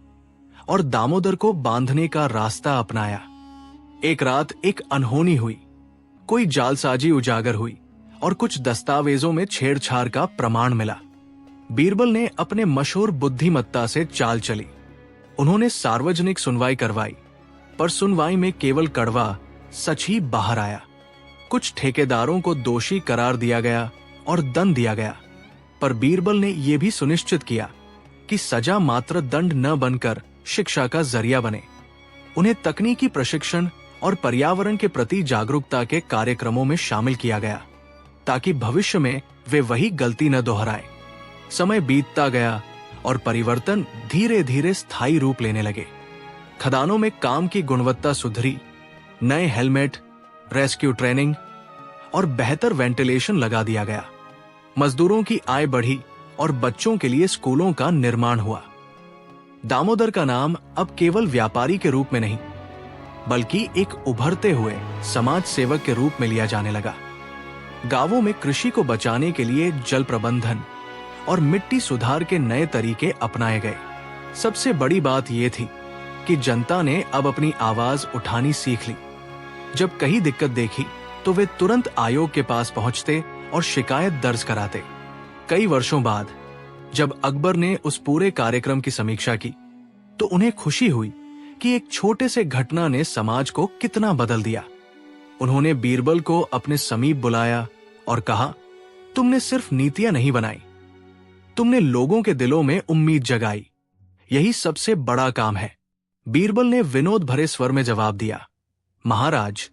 और दामोदर को बांधने का रास्ता अपनाया। एक रात एक अनहोनी हुई, कोई जालसाजी उजागर हुई और कुछ दस्तावेजों में छेड़छाड़ का प्रमाण मिला। बीरबल ने अपने मशहूर बुद्धिमत्ता से चाल चली। उन्होंने सार्वजनिक सुनवाई करवाई, पर सुनवाई में केवल कड़वा सच ही बाहर आया। कुछ ठेकेदारों को दोषी करार दिया गया और दंड दिया गया, पर बीरबल ने यह भी सुनिश्चित किया कि सजा मात्र दंड न बनकर शिक्षा का जरिया बने। उन्हें तकनीकी प्रशिक्षण और पर्यावरण के प्रति जागरूकता के कार्यक्रमों में शामिल किया गया ताकि भविष्य में वे वही गलती न दोहराए। समय बीतता गया और परिवर्तन धीरे धीरे स्थायी रूप लेने लगे। खदानों में काम की गुणवत्ता सुधरी, नए हेलमेट, रेस्क्यू ट्रेनिंग और बेहतर वेंटिलेशन लगा दिया गया। मजदूरों की आय बढ़ी और बच्चों के लिए स्कूलों का निर्माण हुआ। दामोदर का नाम अब केवल व्यापारी के रूप में नहीं, बल्कि एक उभरते हुए समाज सेवक के रूप में लिया जाने लगा। गांवों में कृषि को बचाने के लिए जल प्रबंधन और मिट्टी सुधार के नए तरीके अपनाए गए। सबसे बड़ी बात यह थी कि जनता ने अब अपनी आवाज उठानी सीख ली। जब कहीं दिक्कत देखी तो वे तुरंत आयोग के पास पहुंचते और शिकायत दर्ज कराते। कई वर्षों बाद जब अकबर ने उस पूरे कार्यक्रम की समीक्षा की तो उन्हें खुशी हुई कि एक छोटे से घटना ने समाज को कितना बदल दिया। उन्होंने बीरबल को अपने समीप बुलाया और कहा, तुमने सिर्फ नीतियां नहीं बनाई, तुमने लोगों के दिलों में उम्मीद जगाई। यही सबसे बड़ा काम है। बीरबल ने विनोद भरे स्वर में जवाब दिया, महाराज,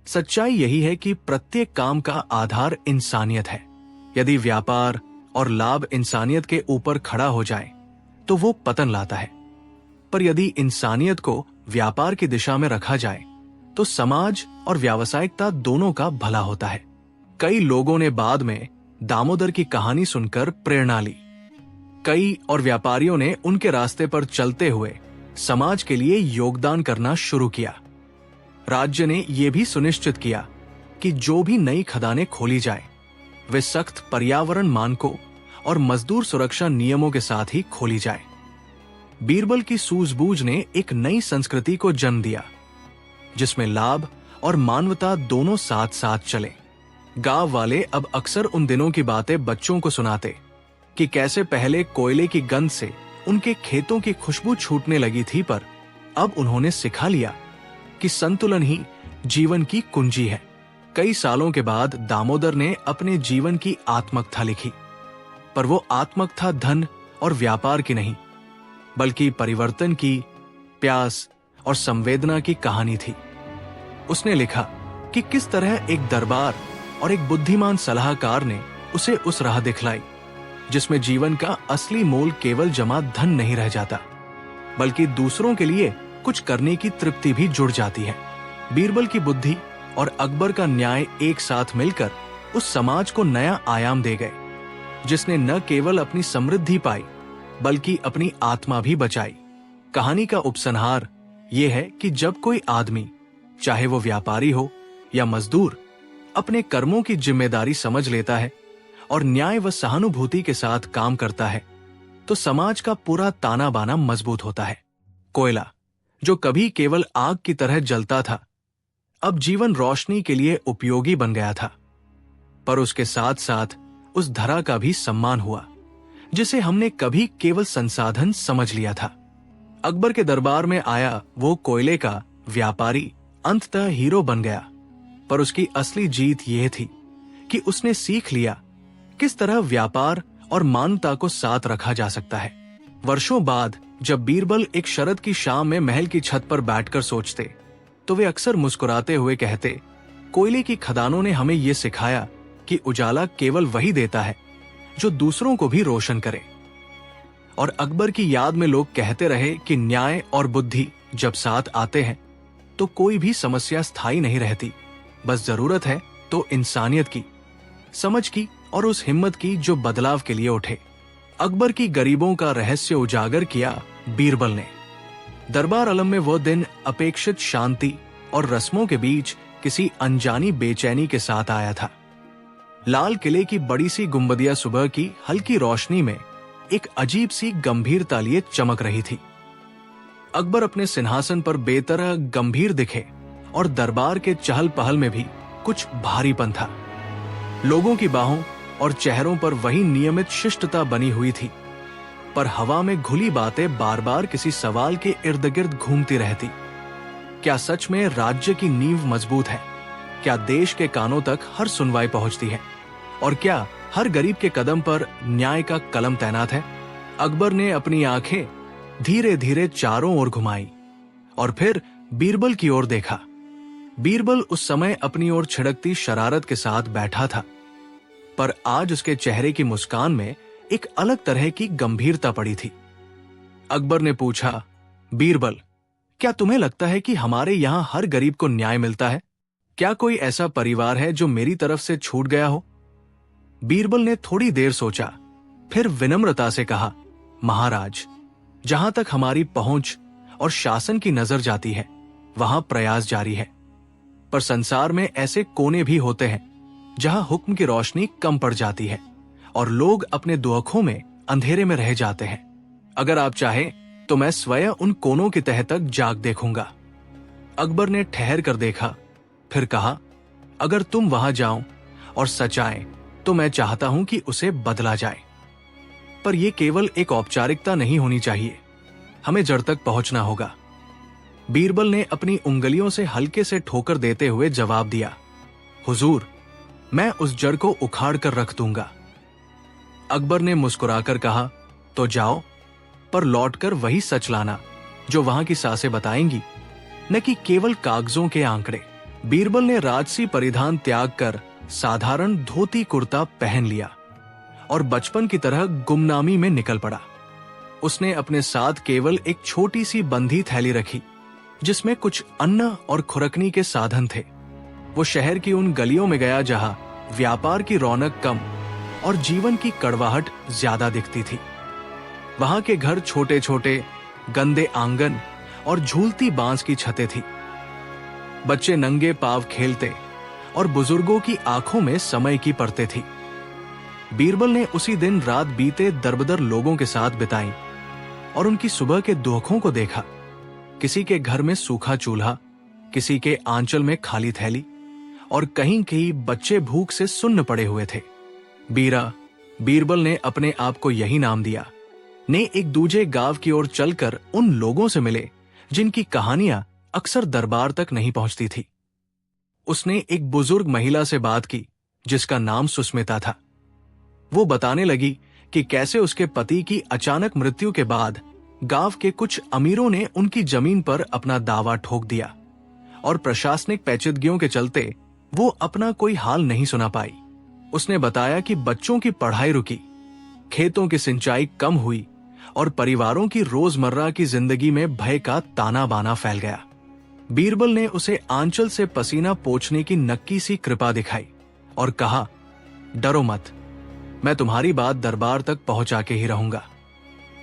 सच्चाई यही है कि प्रत्येक काम का आधार इंसानियत है। यदि व्यापार और लाभ इंसानियत के ऊपर खड़ा हो जाए तो वो पतन लाता है, पर यदि इंसानियत को व्यापार की दिशा में रखा जाए तो समाज और व्यावसायिकता दोनों का भला होता है। कई लोगों ने बाद में दामोदर की कहानी सुनकर प्रेरणा ली। कई और व्यापारियों ने उनके रास्ते पर चलते हुए समाज के लिए योगदान करना शुरू किया। राज्य ने यह भी सुनिश्चित किया कि जो भी नई खदानें खोली जाए वे सख्त पर्यावरण मानकों और मजदूर सुरक्षा नियमों के साथ ही खोली जाए। बीरबल की सूझबूझ ने एक नई संस्कृति को जन्म दिया जिसमें लाभ और मानवता दोनों साथ साथ चले। गांव वाले अब अक्सर उन दिनों की बातें बच्चों को सुनाते कि कैसे पहले कोयले की गंध से उनके खेतों की खुशबू छूटने लगी थी, पर अब उन्होंने सिखा लिया कि संतुलन ही जीवन की कुंजी है। कई सालों के बाद दामोदर ने अपने जीवन की आत्मकथा लिखी, पर वो आत्मकथा धन और व्यापार की नहीं, बल्कि परिवर्तन की, प्यास और संवेदना की कहानी थी। उसने लिखा कि किस तरह एक दरबार और एक बुद्धिमान सलाहकार ने उसे उस राह दिखलाई जिसमें जीवन का असली मोल केवल जमा धन नहीं रह जाता, बल्कि दूसरों के लिए कुछ करने की तृप्ति भी जुड़ जाती है। बीरबल की बुद्धि और अकबर का न्याय एक साथ मिलकर उस समाज को नया आयाम दे गए, जिसने न केवल अपनी समृद्धि पाई बल्कि अपनी आत्मा भी बचाई। कहानी का उपसंहार यह है कि जब कोई आदमी, चाहे वो व्यापारी हो या मजदूर, अपने कर्मों की जिम्मेदारी समझ लेता है और न्याय व सहानुभूति के साथ काम करता है, तो समाज का पूरा ताना बाना मजबूत होता है। कोयला, जो कभी केवल आग की तरह जलता था, अब जीवन रोशनी के लिए उपयोगी बन गया था। पर उसके साथ साथ उस धरा का भी सम्मान हुआ जिसे हमने कभी केवल संसाधन समझ लिया था। अकबर के दरबार में आया वो कोयले का व्यापारी अंततः हीरो बन गया, पर उसकी असली जीत यह थी कि उसने सीख लिया किस तरह व्यापार और मानवता को साथ रखा जा सकता है। वर्षों बाद जब बीरबल एक शरद की शाम में महल की छत पर बैठकर सोचते, तो वे अक्सर मुस्कुराते हुए कहते, कोयले की खदानों ने हमें यह सिखाया कि उजाला केवल वही देता है जो दूसरों को भी रोशन करे। और अकबर की याद में लोग कहते रहे कि न्याय और बुद्धि जब साथ आते हैं तो कोई भी समस्या स्थायी नहीं रहती, बस जरूरत है तो इंसानियत की, समझ की और उस हिम्मत की जो बदलाव के लिए उठे। अकबर की गरीबों का रहस्य उजागर किया बीरबल ने। दरबार आलम में वो दिन अपेक्षित शांति और रस्मों के बीच किसी अनजानी बेचैनी के साथ आया था। लाल किले की बड़ी सी गुंबदिया सुबह की हल्की रोशनी में एक अजीब सी गंभीरता लिए चमक रही थी। अकबर अपने सिंहासन पर बेतरह गंभीर दिखे और दरबार के चहल पहल में भी कुछ भारीपन था। लोगों की बाहों और चेहरों पर वही नियमित शिष्टता बनी हुई थी, पर हवा में घुली बातें बार बार किसी सवाल के इर्द गिर्द घूमती रहती। क्या सच में राज्य की नींव मजबूत है? क्या देश के कानों तक हर सुनवाई पहुंचती है? और क्या हर गरीब के कदम पर न्याय का कलम तैनात है? अकबर ने अपनी आंखें धीरे धीरे चारों ओर घुमाई और फिर बीरबल की ओर देखा। बीरबल उस समय अपनी ओर छिड़कती शरारत के साथ बैठा था, पर आज उसके चेहरे की मुस्कान में एक अलग तरह की गंभीरता पड़ी थी। अकबर ने पूछा, बीरबल, क्या तुम्हें लगता है कि हमारे यहां हर गरीब को न्याय मिलता है? क्या कोई ऐसा परिवार है जो मेरी तरफ से छूट गया हो? बीरबल ने थोड़ी देर सोचा, फिर विनम्रता से कहा, महाराज, जहां तक हमारी पहुंच और शासन की नजर जाती है वहां प्रयास जारी है, पर संसार में ऐसे कोने भी होते हैं जहां हुक्म की रोशनी कम पड़ जाती है और लोग अपने दुआखों में अंधेरे में रह जाते हैं। अगर आप चाहें तो मैं स्वयं उन कोनों की तह तक जाग देखूंगा। अकबर ने ठहर कर देखा, फिर कहा, अगर तुम वहां जाओ और सच आए तो मैं चाहता हूं कि उसे बदला जाए, पर यह केवल एक औपचारिकता नहीं होनी चाहिए, हमें जड़ तक पहुंचना होगा। बीरबल ने अपनी उंगलियों से हल्के से ठोकर देते हुए जवाब दिया, हुजूर, मैं उस जड़ को उखाड़ कर रख दूंगा। अकबर ने मुस्कुराकर कहा, तो जाओ, पर लौटकर वही सच लाना जो वहां की सासें बताएंगी, न कि केवल कागजों के आंकड़े। बीरबल ने राजसी परिधान त्याग कर साधारण धोती कुर्ता पहन लिया और बचपन की तरह गुमनामी में निकल पड़ा। उसने अपने साथ केवल एक छोटी सी बंधी थैली रखी जिसमें कुछ अन्न और खुरकनी के साधन थे। वो शहर की उन गलियों में गया जहां व्यापार की रौनक कम और जीवन की कड़वाहट ज्यादा दिखती थी। वहां के घर छोटे छोटे, गंदे आंगन और झूलती बांस की छतें थी। बच्चे नंगे पांव खेलते और बुजुर्गों की आंखों में समय की परतें थी। बीरबल ने उसी दिन रात बीते दरबदर लोगों के साथ बिताई और उनकी सुबह के दुखों को देखा। किसी के घर में सूखा चूल्हा, किसी के आंचल में खाली थैली और कहीं कहीं बच्चे भूख से सुन्न पड़े हुए थे। बीरबल ने अपने आप को यही नाम दिया, ने एक दूजे गांव की ओर चलकर उन लोगों से मिले जिनकी कहानियां अक्सर दरबार तक नहीं पहुंचती थी। उसने एक बुजुर्ग महिला से बात की जिसका नाम सुस्मिता था। वो बताने लगी कि कैसे उसके पति की अचानक मृत्यु के बाद गांव के कुछ अमीरों ने उनकी जमीन पर अपना दावा ठोक दिया और प्रशासनिक पेचीदगियों के चलते वो अपना कोई हाल नहीं सुना पाई। उसने बताया कि बच्चों की पढ़ाई रुकी, खेतों की सिंचाई कम हुई और परिवारों की रोजमर्रा की जिंदगी में भय का ताना बाना फैल गया। बीरबल ने उसे आंचल से पसीना पोंछने की नक्की सी कृपा दिखाई और कहा, डरो मत, मैं तुम्हारी बात दरबार तक पहुंचा के ही रहूंगा।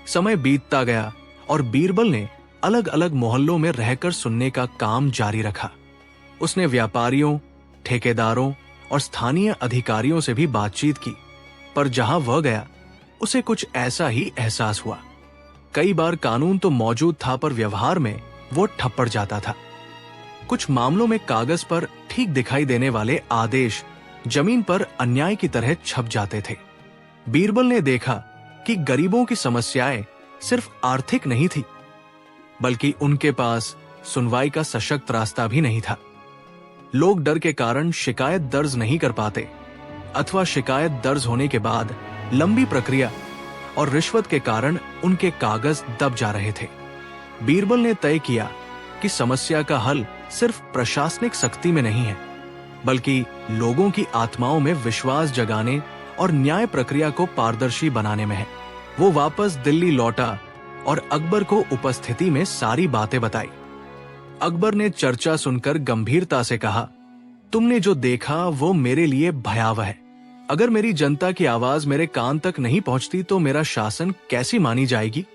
समय बीतता गया और बीरबल ने अलग अलग मोहल्लों में रहकर सुनने का काम जारी रखा। उसने व्यापारियों, ठेकेदारों और स्थानीय अधिकारियों से भी बातचीत की, पर जहां वह गया उसे कुछ ऐसा ही एहसास हुआ। कई बार कानून तो मौजूद था, पर व्यवहार में वो ठप्पड़ जाता था। कुछ मामलों में कागज पर ठीक दिखाई देने वाले आदेश जमीन पर अन्याय की तरह छप जाते थे। बीरबल ने देखा कि गरीबों की समस्याएं सिर्फ आर्थिक नहीं थी, बल्कि उनके पास सुनवाई का सशक्त रास्ता भी नहीं था। लोग डर के कारण शिकायत दर्ज नहीं कर पाते, अथवा शिकायत दर्ज होने के बाद लंबी प्रक्रिया और रिश्वत के कारण उनके कागज दब जा रहे थे। बीरबल ने तय किया कि समस्या का हल सिर्फ प्रशासनिक सख्ती में नहीं है, बल्कि लोगों की आत्माओं में विश्वास जगाने और न्याय प्रक्रिया को पारदर्शी बनाने में है। वो वापस दिल्ली लौटा और अकबर को उपस्थिति में सारी बातें बताई। अकबर ने चर्चा सुनकर गंभीरता से कहा, तुमने जो देखा वो मेरे लिए भयावह है। अगर मेरी जनता की आवाज मेरे कान तक नहीं पहुंचती तो मेरा शासन कैसी मानी जाएगी?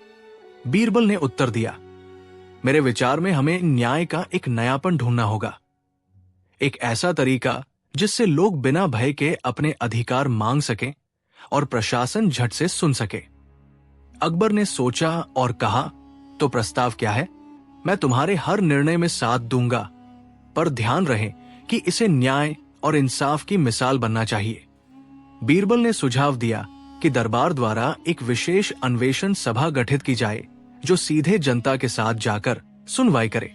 बीरबल ने उत्तर दिया, मेरे विचार में हमें न्याय का एक नयापन ढूंढना होगा, एक ऐसा तरीका जिससे लोग बिना भय के अपने अधिकार मांग सकें और प्रशासन झट से सुन सके। अकबर ने सोचा और कहा, तो प्रस्ताव क्या है? मैं तुम्हारे हर निर्णय में साथ दूंगा, पर ध्यान रहे कि इसे न्याय और इंसाफ की मिसाल बनना चाहिए। बीरबल ने सुझाव दिया कि दरबार द्वारा एक विशेष अन्वेषण सभा गठित की जाए जो सीधे जनता के साथ जाकर सुनवाई करे।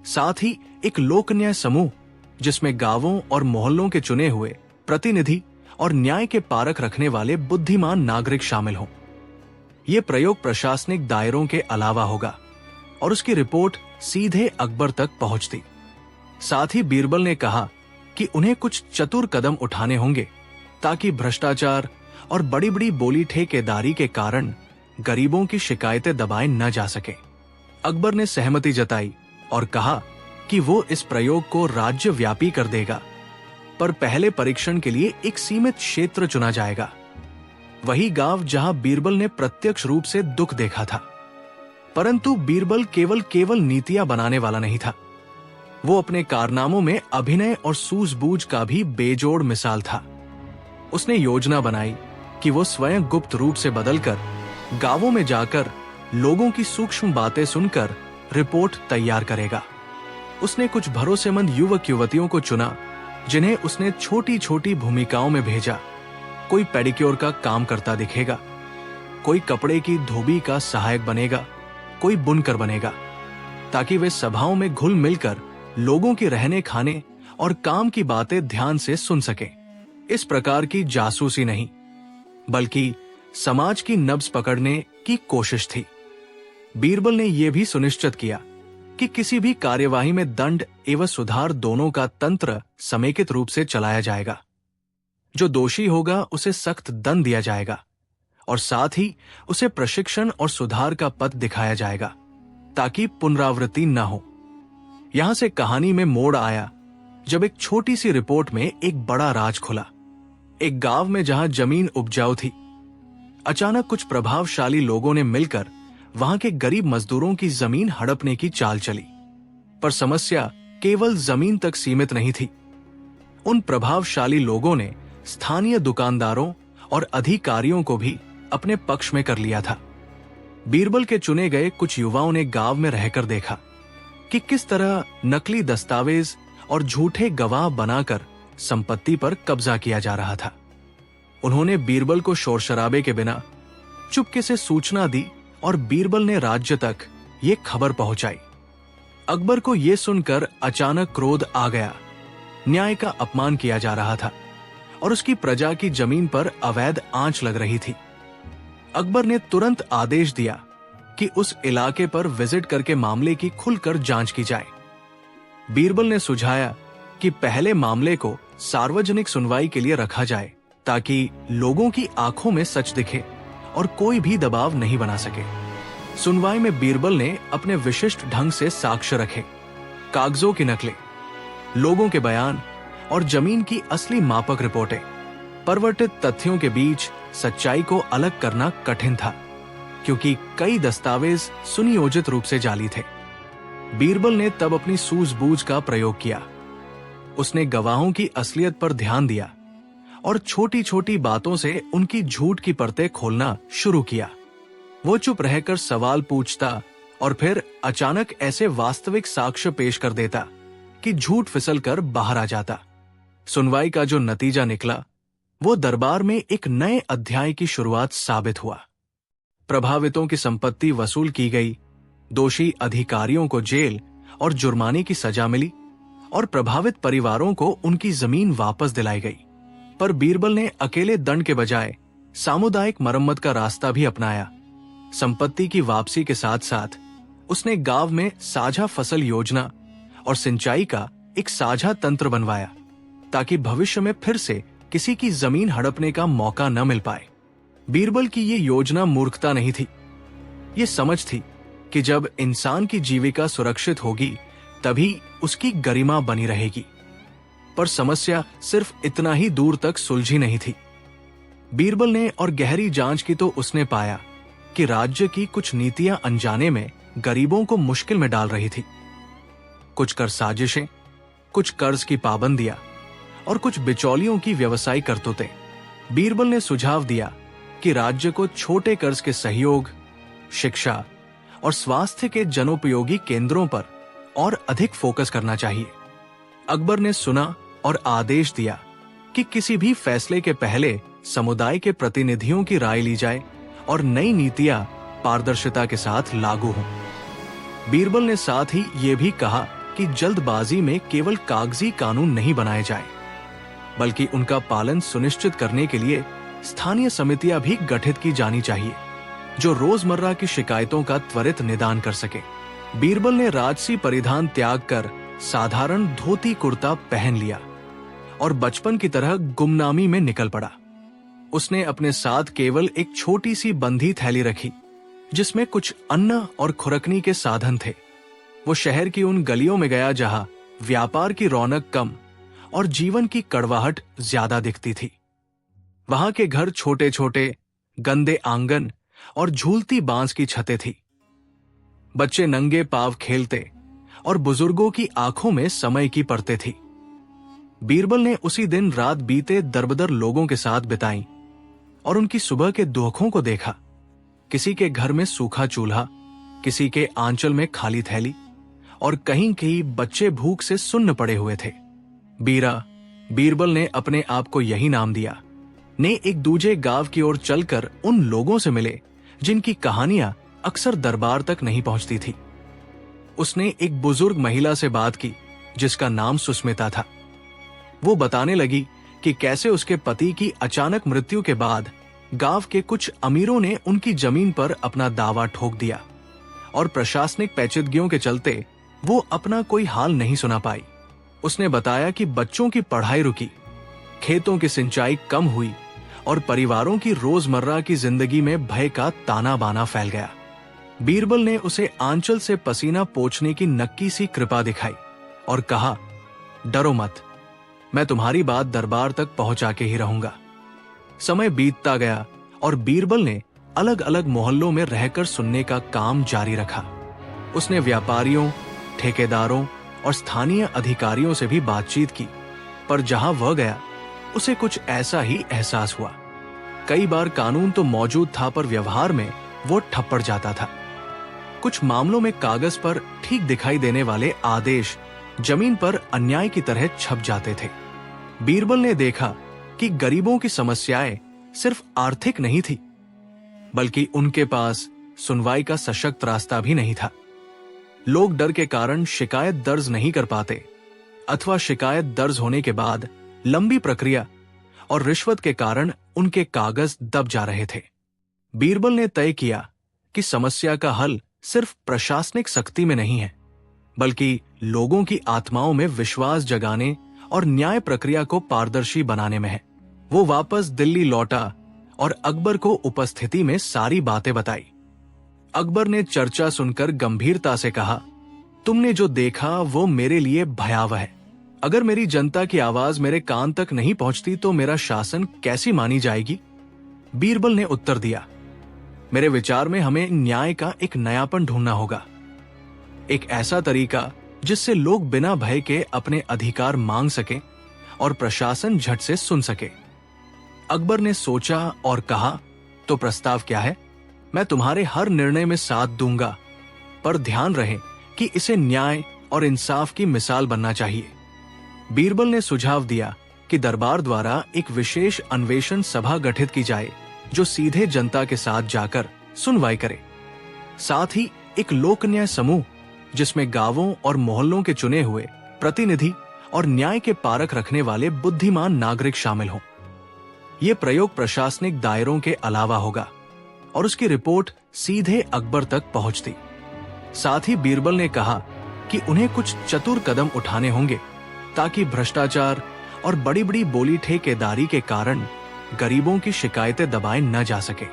साथ ही एक लोक न्याय समूह जिसमें गांवों और मोहल्लों के चुने हुए प्रतिनिधि और न्याय के पारख रखने वाले बुद्धिमान नागरिक शामिल हों। यह प्रयोग प्रशासनिक दायरों के अलावा होगा और उसकी रिपोर्ट सीधे अकबर तक पहुंचती। साथ ही बीरबल ने कहा कि उन्हें कुछ चतुर कदम उठाने होंगे ताकि भ्रष्टाचार और बड़ी बड़ी बोली ठेकेदारी के कारण गरीबों की शिकायतें दबाए न जा सके। अकबर ने सहमति जताई और कहा कि वो इस प्रयोग को राज्यव्यापी कर देगा, पर पहले परीक्षण के लिए एक सीमित क्षेत्र चुना जाएगा, वही गांव जहां बीरबल ने प्रत्यक्ष रूप से दुख देखा था। परंतु बीरबल केवल नीतियां बनाने वाला नहीं था, वो अपने कारनामों में अभिनय और सूझबूझ का भी बेजोड़ मिसाल था। उसने योजना बनाई कि वो स्वयं गुप्त रूप से बदलकर गांवों में जाकर लोगों की सूक्ष्म बातें सुनकर रिपोर्ट तैयार करेगा। उसने कुछ भरोसेमंद युवक युवतियों को चुना जिन्हें उसने छोटी छोटी भूमिकाओं में भेजा। कोई पेडिक्योर का काम करता दिखेगा, कोई कपड़े की धोबी का सहायक बनेगा, कोई बुनकर बनेगा, ताकि वे सभाओं में घुल मिलकर लोगों की रहने खाने और काम की बातें ध्यान से सुन सकें। इस प्रकार की जासूसी नहीं, बल्कि समाज की नब्ज पकड़ने की कोशिश थी। बीरबल ने यह भी सुनिश्चित किया कि किसी भी कार्यवाही में दंड एवं सुधार दोनों का तंत्र समेकित रूप से चलाया जाएगा। जो दोषी होगा उसे सख्त दंड दिया जाएगा और साथ ही उसे प्रशिक्षण और सुधार का पथ दिखाया जाएगा ताकि पुनरावृत्ति न हो। यहां से कहानी में मोड़ आया जब एक छोटी सी रिपोर्ट में एक बड़ा राज खुला। एक गांव में जहां जमीन उपजाऊ थी, अचानक कुछ प्रभावशाली लोगों ने मिलकर वहां के गरीब मजदूरों की जमीन हड़पने की चाल चली। पर समस्या केवल जमीन तक सीमित नहीं थी। उन प्रभावशाली लोगों ने स्थानीय दुकानदारों और अधिकारियों को भी अपने पक्ष में कर लिया था। बीरबल के चुने गए कुछ युवाओं ने गांव में रहकर देखा कि किस तरह नकली दस्तावेज और झूठे गवाह बनाकर संपत्ति पर कब्जा किया जा रहा था। उन्होंने बीरबल को शोर शराबे के बिना चुपके से सूचना दी और बीरबल ने राज्य तक ये खबर पहुंचाई। अकबर को यह सुनकर अचानक क्रोध आ गया। न्याय का अपमान किया जा रहा था और उसकी प्रजा की जमीन पर अवैध आंच लग रही थी। अकबर ने तुरंत आदेश दिया कि उस इलाके पर विजिट करके मामले की खुलकर जांच की जाए। बीरबल ने सुझाया कि पहले मामले को सार्वजनिक सुनवाई के लिए रखा जाए ताकि लोगों की आंखों में सच दिखे और कोई भी दबाव नहीं बना सके। सुनवाई में बीरबल ने अपने विशिष्ट ढंग से साक्ष्य रखे, कागजों की नकलें, लोगों के बयान और जमीन की असली मापक रिपोर्टें। परिवर्तित तथ्यों के बीच सच्चाई को अलग करना कठिन था क्योंकि कई दस्तावेज सुनियोजित रूप से जाली थे। बीरबल ने तब अपनी सूझबूझ का प्रयोग किया। उसने गवाहों की असलियत पर ध्यान दिया और छोटी छोटी बातों से उनकी झूठ की परतें खोलना शुरू किया। वो चुप रहकर सवाल पूछता और फिर अचानक ऐसे वास्तविक साक्ष्य पेश कर देता कि झूठ फिसलकर बाहर आ जाता। सुनवाई का जो नतीजा निकला वो दरबार में एक नए अध्याय की शुरुआत साबित हुआ। प्रभावितों की संपत्ति वसूल की गई, दोषी अधिकारियों को जेल और जुर्माने की सजा मिली और प्रभावित परिवारों को उनकी जमीन वापस दिलाई गई। पर बीरबल ने अकेले दंड के बजाय सामुदायिक मरम्मत का रास्ता भी अपनाया। संपत्ति की वापसी के साथ साथ उसने गांव में साझा फसल योजना और सिंचाई का एक साझा तंत्र बनवाया ताकि भविष्य में फिर से किसी की जमीन हड़पने का मौका न मिल पाए। बीरबल की ये योजना मूर्खता नहीं थी, ये समझ थी कि जब इंसान की जीविका सुरक्षित होगी तभी उसकी गरिमा बनी रहेगी। पर समस्या सिर्फ इतना ही दूर तक सुलझी नहीं थी। बीरबल ने और गहरी जांच की तो उसने पाया कि राज्य की कुछ नीतियां अनजाने में गरीबों को मुश्किल में डाल रही थी। कुछ कर साजिशें, कुछ कर्ज की पाबंदियां और कुछ बिचौलियों की व्यवसायिक करतूतें। बीरबल ने सुझाव दिया कि राज्य को छोटे कर्ज के सहयोग, शिक्षा और स्वास्थ्य के जनोपयोगी केंद्रों पर और अधिक फोकस करना चाहिए। अकबर ने सुना और आदेश दिया कि किसी भी फैसले के पहले समुदाय के प्रतिनिधियों की राय ली जाए और नई नीतियां पारदर्शिता के साथ लागू हों। बीरबल ने साथ ही ये भी कहा कि जल्दबाजी में केवल कागजी कानून नहीं बनाए जाए, बल्कि उनका पालन सुनिश्चित करने के लिए स्थानीय समितियां भी गठित की जानी चाहिए जो रोजमर्रा की शिकायतों का त्वरित निदान कर सके। बीरबल ने राजसी परिधान त्याग कर साधारण धोती कुर्ता पहन लिया और बचपन की तरह गुमनामी में निकल पड़ा। उसने अपने साथ केवल एक छोटी सी बंधी थैली रखी जिसमें कुछ अन्न और खुरकनी के साधन थे। वो शहर की उन गलियों में गया जहां व्यापार की रौनक कम और जीवन की कड़वाहट ज्यादा दिखती थी। वहां के घर छोटे छोटे, गंदे आंगन और झूलती बांस की छतें थी। बच्चे नंगे पांव खेलते और बुजुर्गों की आंखों में समय की परतें थी। बीरबल ने उसी दिन रात बीते दरबदर लोगों के साथ बिताई और उनकी सुबह के दुखों को देखा। किसी के घर में सूखा चूल्हा, किसी के आंचल में खाली थैली और कहीं कहीं बच्चे भूख से सुन्न पड़े हुए थे। बीरबल ने अपने आप को यही नाम दिया, ने एक दूजे गांव की ओर चलकर उन लोगों से मिले जिनकी कहानियां अक्सर दरबार तक नहीं पहुंचती थी। उसने एक बुजुर्ग महिला से बात की जिसका नाम सुस्मिता था। वो बताने लगी कि कैसे उसके पति की अचानक मृत्यु के बाद गांव के कुछ अमीरों ने उनकी जमीन पर अपना दावा ठोक दिया और प्रशासनिक पेचीदगियों के चलते वो अपना कोई हाल नहीं सुना पाई। उसने बताया कि बच्चों की पढ़ाई रुकी, खेतों की सिंचाई कम हुई और परिवारों की रोजमर्रा की जिंदगी में भय का ताना बाना फैल गया। बीरबल ने उसे आंचल से पसीना पोंछने की नक्की सी कृपा दिखाई और कहा, डरो मत, मैं तुम्हारी बात दरबार तक पहुंचा के ही रहूंगा। समय बीतता गया और बीरबल ने अलग अलग मोहल्लों में रहकर सुनने का काम जारी रखा। उसने व्यापारियों, ठेकेदारों और स्थानीय अधिकारियों से भी बातचीत की, पर जहां वह गया उसे कुछ ऐसा ही एहसास हुआ। कई बार कानून तो मौजूद था पर व्यवहार में वो ठप्पड़ जाता था। कुछ मामलों में कागज पर ठीक दिखाई देने वाले आदेश जमीन पर अन्याय की तरह छप जाते थे। बीरबल ने देखा कि गरीबों की समस्याएं सिर्फ आर्थिक नहीं थी, बल्कि उनके पास सुनवाई का सशक्त रास्ता भी नहीं था। लोग डर के कारण शिकायत दर्ज नहीं कर पाते अथवा शिकायत दर्ज होने के बाद लंबी प्रक्रिया और रिश्वत के कारण उनके कागज दब जा रहे थे। बीरबल ने तय किया कि समस्या का हल सिर्फ प्रशासनिक सख्ती में नहीं है, बल्कि लोगों की आत्माओं में विश्वास जगाने और न्याय प्रक्रिया को पारदर्शी बनाने में है। वो वापस दिल्ली लौटा और अकबर को उपस्थिति में सारी बातें बताई। अकबर ने चर्चा सुनकर गंभीरता से कहा, तुमने जो देखा वो मेरे लिए भयावह है। अगर मेरी जनता की आवाज मेरे कान तक नहीं पहुंचती तो मेरा शासन कैसी मानी जाएगी? बीरबल ने उत्तर दिया, मेरे विचार में हमें न्याय का एक नयापन ढूंढना होगा, एक ऐसा तरीका जिससे लोग बिना भय के अपने अधिकार मांग सकें और प्रशासन झट से सुन सके। अकबर ने सोचा और कहा, तो प्रस्ताव क्या है? मैं तुम्हारे हर निर्णय में साथ दूंगा, पर ध्यान रहे कि इसे न्याय और इंसाफ की मिसाल बनना चाहिए। बीरबल ने सुझाव दिया कि दरबार द्वारा एक विशेष अन्वेषण सभा गठित की जाए जो सीधे जनता के साथ जाकर सुनवाई करे। साथ ही एक लोक न्याय समूह जिसमें गांवों और मोहल्लों के चुने हुए प्रतिनिधि और न्याय के पारख रखने वाले बुद्धिमान नागरिक शामिल हों। यह प्रयोग प्रशासनिक दायरों के अलावा होगा और उसकी रिपोर्ट सीधे अकबर तक पहुंचती। साथ ही बीरबल ने कहा कि उन्हें कुछ चतुर कदम उठाने होंगे ताकि भ्रष्टाचार और बड़ी बड़ी बोली ठेकेदारी के कारण गरीबों की शिकायतें दबाए न जा सके।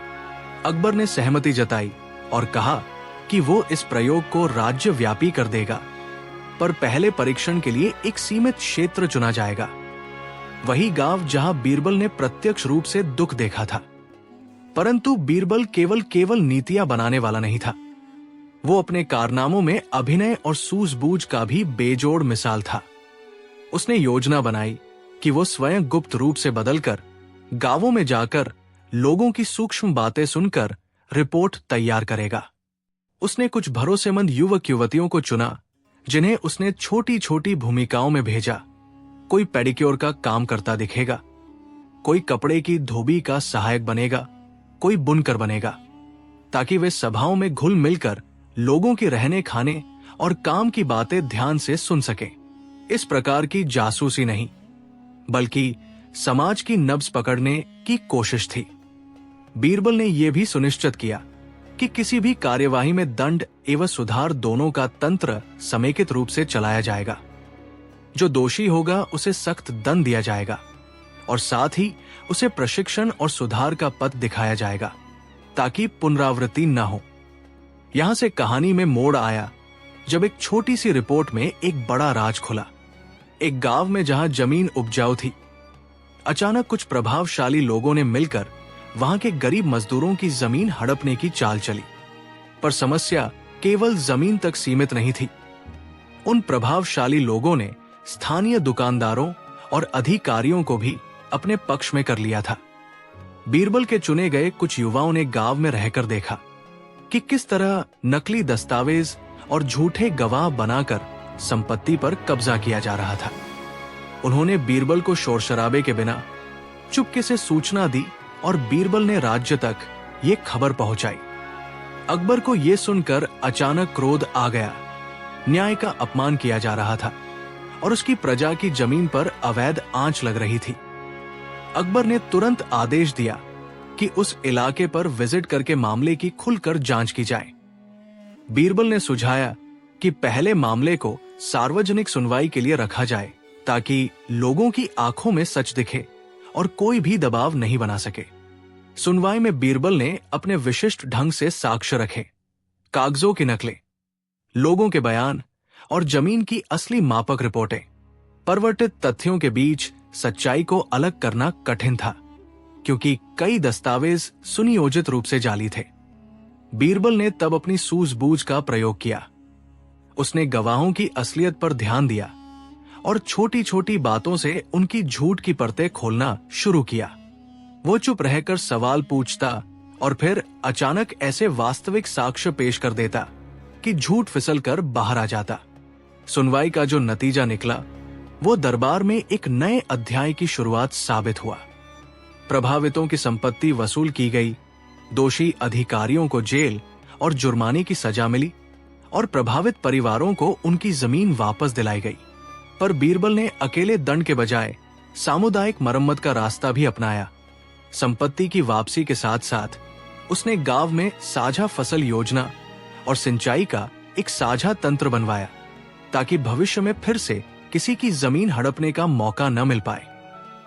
अकबर ने सहमति जताई और कहा कि वो इस प्रयोग को राज्य व्यापी कर देगा, पर पहले परीक्षण के लिए एक सीमित क्षेत्र चुना जाएगा, वही गांव जहां बीरबल ने प्रत्यक्ष रूप से दुख देखा था। परंतु बीरबल केवल नीतियां बनाने वाला नहीं था, वो अपने कारनामों में अभिनय और सूझबूझ का भी बेजोड़ मिसाल था। उसने योजना बनाई कि वो स्वयं गुप्त रूप से बदलकर गांवों में जाकर लोगों की सूक्ष्म बातें सुनकर रिपोर्ट तैयार करेगा। उसने कुछ भरोसेमंद युवक युवतियों को चुना जिन्हें उसने छोटी छोटी भूमिकाओं में भेजा। कोई पेडिक्योर का काम करता दिखेगा, कोई कपड़े की धोबी का सहायक बनेगा, कोई बुनकर बनेगा, ताकि वे सभाओं में घुल मिलकर लोगों के रहने खाने और काम की बातें ध्यान से सुन सकें। इस प्रकार की जासूसी नहीं, बल्कि समाज की नब्ज पकड़ने की कोशिश थी। बीरबल ने यह भी सुनिश्चित किया कि किसी भी कार्यवाही में दंड एवं सुधार दोनों का तंत्र समेकित रूप से चलाया जाएगा। जो दोषी होगा उसे सख्त दंड दिया जाएगा और साथ ही उसे प्रशिक्षण और सुधार का पथ दिखाया जाएगा ताकि पुनरावृत्ति न हो। यहां से कहानी में मोड़ आया जब एक छोटी सी रिपोर्ट में एक बड़ा राज खुला। एक गांव में जहां जमीन उपजाऊ थी, अचानक कुछ प्रभावशाली लोगों ने मिलकर वहां के गरीब मजदूरों की जमीन हड़पने की चाल चली। पर समस्या केवल जमीन तक सीमित नहीं थी। उन प्रभावशाली लोगों ने स्थानीय दुकानदारों और अधिकारियों को भी अपने पक्ष में कर लिया था। बीरबल के चुने गए कुछ युवाओं ने गांव में रहकर देखा कि किस तरह नकली दस्तावेज और झूठे गवाह बनाकर संपत्ति पर कब्जा किया जा रहा था। उन्होंने बीरबल को शोर शराबे के बिना चुपके से सूचना दी और बीरबल ने राज्य तक ये खबर पहुंचाई। अकबर को यह सुनकर अचानक क्रोध आ गया। न्याय का अपमान किया जा रहा था और उसकी प्रजा की जमीन पर अवैध आंच लग रही थी। अकबर ने तुरंत आदेश दिया कि उस इलाके पर विजिट करके मामले की खुलकर जांच की जाए। बीरबल ने सुझाया कि पहले मामले को सार्वजनिक सुनवाई के लिए रखा जाए ताकि लोगों की आंखों में सच दिखे और कोई भी दबाव नहीं बना सके। सुनवाई में बीरबल ने अपने विशिष्ट ढंग से साक्ष्य रखे, कागजों की नकलें, लोगों के बयान और जमीन की असली मापक रिपोर्टें। परिवर्तित तथ्यों के बीच सच्चाई को अलग करना कठिन था क्योंकि कई दस्तावेज सुनियोजित रूप से जाली थे। बीरबल ने तब अपनी सूझबूझ का प्रयोग किया। उसने गवाहों की असलियत पर ध्यान दिया और छोटी छोटी बातों से उनकी झूठ की परतें खोलना शुरू किया। वो चुप रहकर सवाल पूछता और फिर अचानक ऐसे वास्तविक साक्ष्य पेश कर देता कि झूठ फिसलकर बाहर आ जाता। सुनवाई का जो नतीजा निकला वो दरबार में एक नए अध्याय की शुरुआत साबित हुआ। प्रभावितों की संपत्ति वसूल की गई, दोषी अधिकारियों को जेल और जुर्माने की सजा मिली और प्रभावित परिवारों को उनकी जमीन वापस दिलाई गई। पर बीरबल ने अकेले दंड के बजाय सामुदायिक मरम्मत का रास्ता भी अपनाया। संपत्ति की वापसी के साथ साथ उसने गांव में साझा फसल योजना और सिंचाई का एक साझा तंत्र बनवाया ताकि भविष्य में फिर से किसी की जमीन हड़पने का मौका न मिल पाए।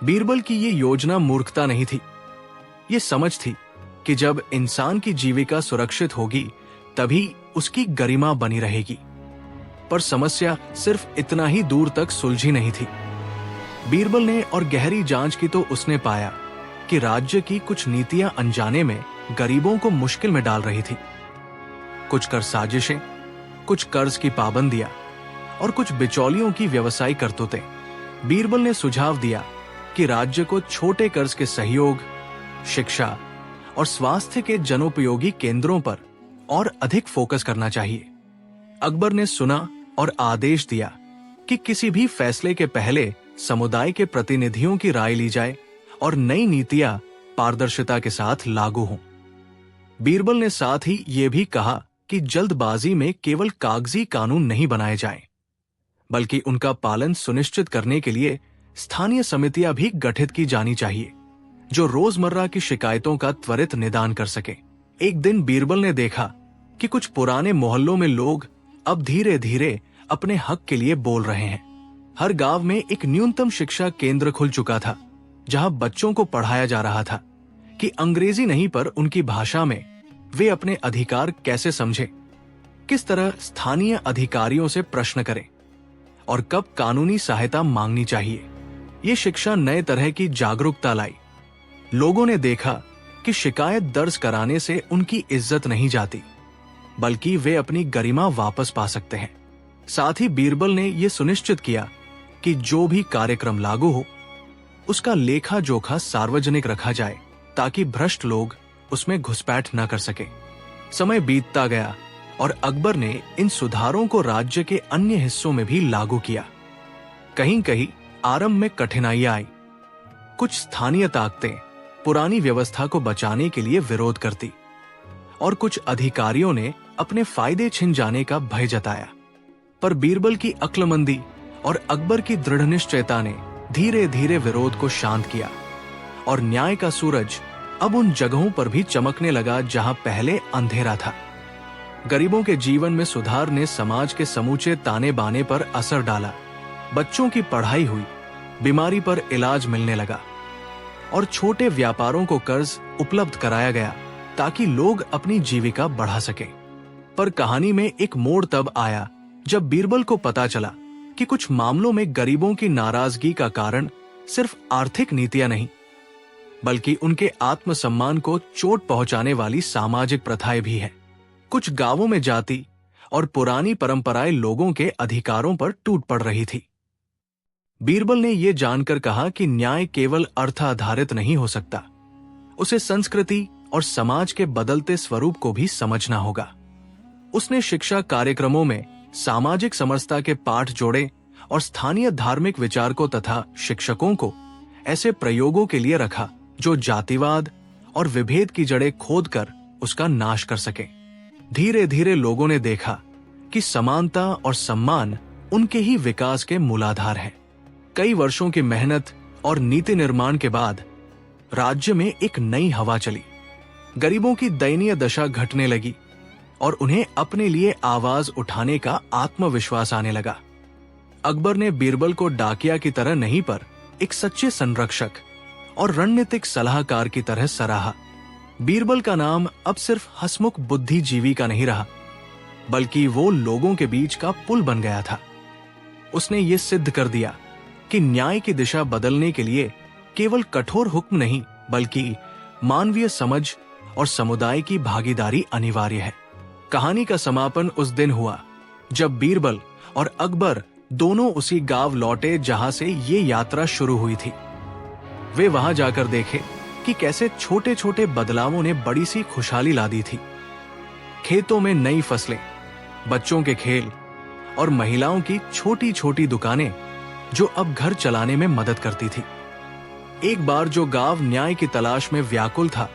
बीरबल की ये योजना मूर्खता नहीं थी, ये समझ थी कि जब इंसान की जीविका सुरक्षित होगी तभी उसकी गरिमा बनी रहेगी। पर समस्या सिर्फ इतना ही दूर तक सुलझी नहीं थी। बीरबल ने और गहरी जांच की तो उसने पाया कि राज्य की कुछ नीतियां अनजाने में गरीबों को मुश्किल में डाल रही थी। कुछ कर साजिशें, कुछ कर्ज की पाबंदियां और कुछ बिचौलियों की व्यवसायिक करतूतें। बीरबल ने सुझाव दिया कि राज्य को छोटे कर्ज के सहयोग, शिक्षा और स्वास्थ्य के जनोपयोगी केंद्रों पर और अधिक फोकस करना चाहिए। अकबर ने सुना और आदेश दिया कि किसी भी फैसले के पहले समुदाय के प्रतिनिधियों की राय ली जाए और नई नीतियां पारदर्शिता के साथ लागू हों। बीरबल ने साथ ही ये भी कहा कि जल्दबाजी में केवल कागजी कानून नहीं बनाए जाएं, बल्कि उनका पालन सुनिश्चित करने के लिए स्थानीय समितियां भी गठित की जानी चाहिए, जो रोजमर्रा की शिकायतों का त्वरित निदान कर सके। एक दिन बीरबल ने देखा कि कुछ पुराने मोहल्लों में लोग अब धीरे धीरे अपने हक के लिए बोल रहे हैं। हर गांव में एक न्यूनतम शिक्षा केंद्र खुल चुका था, जहां बच्चों को पढ़ाया जा रहा था कि अंग्रेजी नहीं पर उनकी भाषा में वे अपने अधिकार कैसे समझें, किस तरह स्थानीय अधिकारियों से प्रश्न करें और कब कानूनी सहायता मांगनी चाहिए। ये शिक्षा नए तरह की जागरूकता लाई। लोगों ने देखा कि शिकायत दर्ज कराने से उनकी इज्जत नहीं जाती, बल्कि वे अपनी गरिमा वापस पा सकते हैं। साथ ही बीरबल ने यह सुनिश्चित किया कि जो भी कार्यक्रम लागू हो उसका लेखा जोखा सार्वजनिक रखा जाए, ताकि भ्रष्ट लोग उसमें घुसपैठ न कर सके। समय बीतता गया और अकबर ने इन सुधारों को राज्य के अन्य हिस्सों में भी लागू किया। कहीं कहीं आरंभ में कठिनाइयां आई। कुछ स्थानीय ताकतें पुरानी व्यवस्था को बचाने के लिए विरोध करती और कुछ अधिकारियों ने अपने फायदे छिन जाने का भय जताया। पर बीरबल की अक्लमंदी और अकबर की दृढ़ निश्चयता ने धीरे धीरे विरोध को शांत किया और न्याय का सूरज अब उन जगहों पर भी चमकने लगा जहां पहले अंधेरा था। गरीबों के जीवन में सुधार ने समाज के समूचे ताने बाने पर असर डाला। बच्चों की पढ़ाई हुई, बीमारी पर इलाज मिलने लगा और छोटे व्यापारों को कर्ज उपलब्ध कराया गया ताकि लोग अपनी जीविका बढ़ा सकें। पर कहानी में एक मोड़ तब आया जब बीरबल को पता चला कि कुछ मामलों में गरीबों की नाराजगी का कारण सिर्फ आर्थिक नीतियां नहीं, बल्कि उनके आत्मसम्मान को चोट पहुंचाने वाली सामाजिक प्रथाएं भी हैं। कुछ गांवों में जाति और पुरानी परंपराएं लोगों के अधिकारों पर टूट पड़ रही थी। बीरबल ने यह जानकर कहा कि न्याय केवल अर्थ आधारित नहीं हो सकता, उसे संस्कृति और समाज के बदलते स्वरूप को भी समझना होगा। उसने शिक्षा कार्यक्रमों में सामाजिक समरसता के पाठ जोड़े और स्थानीय धार्मिक विचारकों तथा शिक्षकों को ऐसे प्रयोगों के लिए रखा जो जातिवाद और विभेद की जड़ें खोदकर उसका नाश कर सके। धीरे धीरे लोगों ने देखा कि समानता और सम्मान उनके ही विकास के मूलाधार हैं। कई वर्षों की मेहनत और नीति निर्माण के बाद राज्य में एक नई हवा चली। गरीबों की दयनीय दशा घटने लगी और उन्हें अपने लिए आवाज उठाने का आत्मविश्वास आने लगा। अकबर ने बीरबल को डाकिया की तरह नहीं पर एक सच्चे संरक्षक और रणनीतिक सलाहकार की तरह सराहा। बीरबल का नाम अब सिर्फ हंसमुख बुद्धिजीवी का नहीं रहा, बल्कि वो लोगों के बीच का पुल बन गया था। उसने ये सिद्ध कर दिया कि न्याय की दिशा बदलने के लिए केवल कठोर हुक्म नहीं, बल्कि मानवीय समझ और समुदाय की भागीदारी अनिवार्य है। कहानी का समापन उस दिन हुआ जब बीरबल और अकबर दोनों उसी गांव लौटे जहां से ये यात्रा शुरू हुई थी। वे वहां जाकर देखे कि कैसे छोटे छोटे बदलावों ने बड़ी सी खुशहाली ला दी थी। खेतों में नई फसलें, बच्चों के खेल और महिलाओं की छोटी छोटी दुकानें जो अब घर चलाने में मदद करती थी। एक बार जो गांव न्याय की तलाश में व्याकुल था,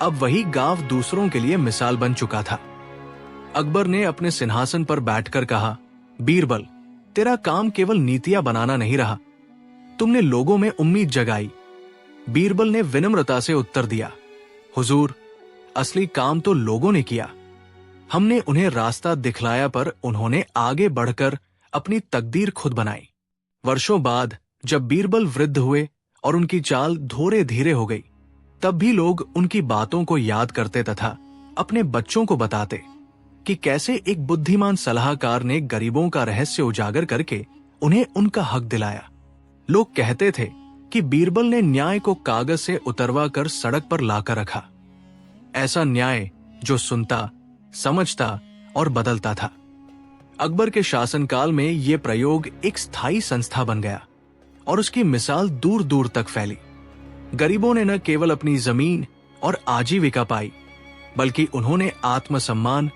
अब वही गांव दूसरों के लिए मिसाल बन चुका था। अकबर ने अपने सिंहासन पर बैठकर कहा, बीरबल, तेरा काम केवल नीतियां बनाना नहीं रहा, तुमने लोगों में उम्मीद जगाई। बीरबल ने विनम्रता से उत्तर दिया, हुजूर, असली काम तो लोगों ने किया। हमने उन्हें रास्ता दिखलाया, पर उन्होंने आगे बढ़कर अपनी तकदीर खुद बनाई। वर्षों बाद जब बीरबल वृद्ध हुए और उनकी चाल धीरे धीरे हो गई, तब भी लोग उनकी बातों को याद करते तथा अपने बच्चों को बताते कि कैसे एक बुद्धिमान सलाहकार ने गरीबों का रहस्य उजागर करके उन्हें उनका हक दिलाया। लोग कहते थे कि बीरबल ने न्याय को कागज से उतरवा कर सड़क पर लाकर रखा, ऐसा न्याय जो सुनता, समझता और बदलता था। अकबर के शासनकाल में यह प्रयोग एक स्थायी संस्था बन गया और उसकी मिसाल दूर दूर तक फैली। गरीबों ने न केवल अपनी जमीन और आजीविका पाई, बल्कि उन्होंने आत्मसम्मान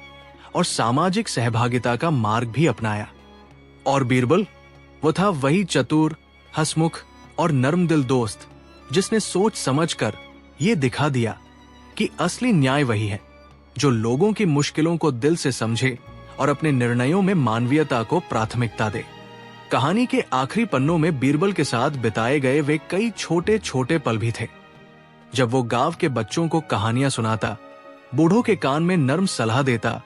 और सामाजिक सहभागिता का मार्ग भी अपनाया। और बीरबल, वो था वही चतुर, हंसमुख और नर्मदिल दोस्त जिसने सोच समझकर ये दिखा दिया कि असली न्याय वही है जो लोगों की मुश्किलों को दिल से समझे और अपने निर्णयों में मानवीयता को प्राथमिकता दे। कहानी के आखिरी पन्नों में बीरबल के साथ बिताए गए वे कई छोटे छोटे पल भी थे। जब वो गांव के बच्चों को कहानियां सुनाता, बूढ़ों के कान में नर्म सलाह देता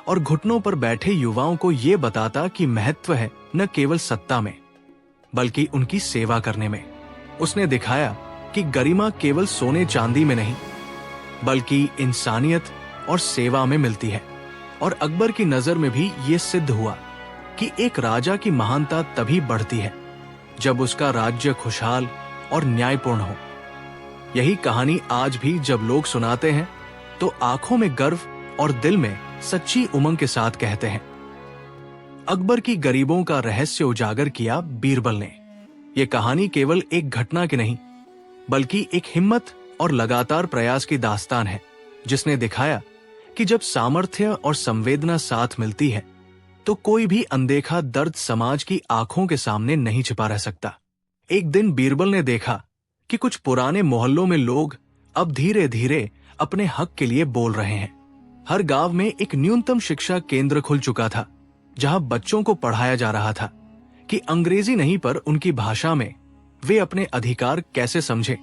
और घुटनों पर बैठे युवाओं को ये बताता कि महत्व है न केवल सत्ता में, बल्कि उनकी सेवा करने में। उसने दिखाया कि गरिमा केवल सोने चांदी में नहीं, बल्कि इंसानियत और सेवा में मिलती है। और अकबर की नजर में भी ये सिद्ध हुआ कि एक राजा की महानता तभी बढ़ती है जब उसका राज्य खुशहाल और न्यायपूर्ण हो। यही कहानी आज भी जब लोग सुनाते हैं तो आंखों में गर्व और दिल में सच्ची उमंग के साथ कहते हैं, अकबर की गरीबों का रहस्य उजागर किया बीरबल ने। यह कहानी केवल एक घटना की नहीं, बल्कि एक हिम्मत और लगातार प्रयास की दास्तान है, जिसने दिखाया कि जब सामर्थ्य और संवेदना साथ मिलती है तो कोई भी अनदेखा दर्द समाज की आंखों के सामने नहीं छिपा रह सकता। एक दिन बीरबल ने देखा कि कुछ पुराने मोहल्लों में लोग अब धीरे धीरे अपने हक के लिए बोल रहे हैं। हर गांव में एक न्यूनतम शिक्षा केंद्र खुल चुका था, जहां बच्चों को पढ़ाया जा रहा था कि अंग्रेजी नहीं पर उनकी भाषा में वे अपने अधिकार कैसे समझें,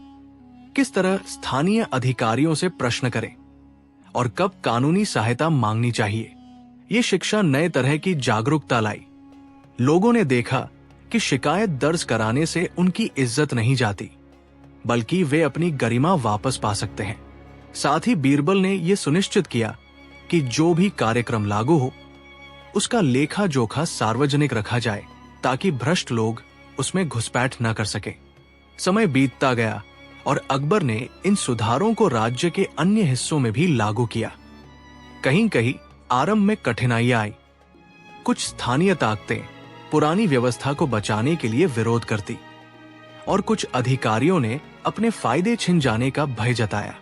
किस तरह स्थानीय अधिकारियों से प्रश्न करें और कब कानूनी सहायता मांगनी चाहिए। ये शिक्षा नए तरह की जागरूकता लाई। लोगों ने देखा कि शिकायत दर्ज कराने से उनकी इज्जत नहीं जाती, बल्कि वे अपनी गरिमा वापस पा सकते हैं। साथ ही बीरबल ने यह सुनिश्चित किया कि जो भी कार्यक्रम लागू हो, उसका लेखा जोखा सार्वजनिक रखा जाए ताकि भ्रष्ट लोग उसमें घुसपैठ न कर सके। समय बीतता गया और अकबर ने इन सुधारों को राज्य के अन्य हिस्सों में भी लागू किया। कहीं कहीं आरंभ में कठिनाइयां आई। कुछ स्थानीय ताकतें पुरानी व्यवस्था को बचाने के लिए विरोध करती और कुछ अधिकारियों ने अपने फायदे छिन जाने का भय जताया।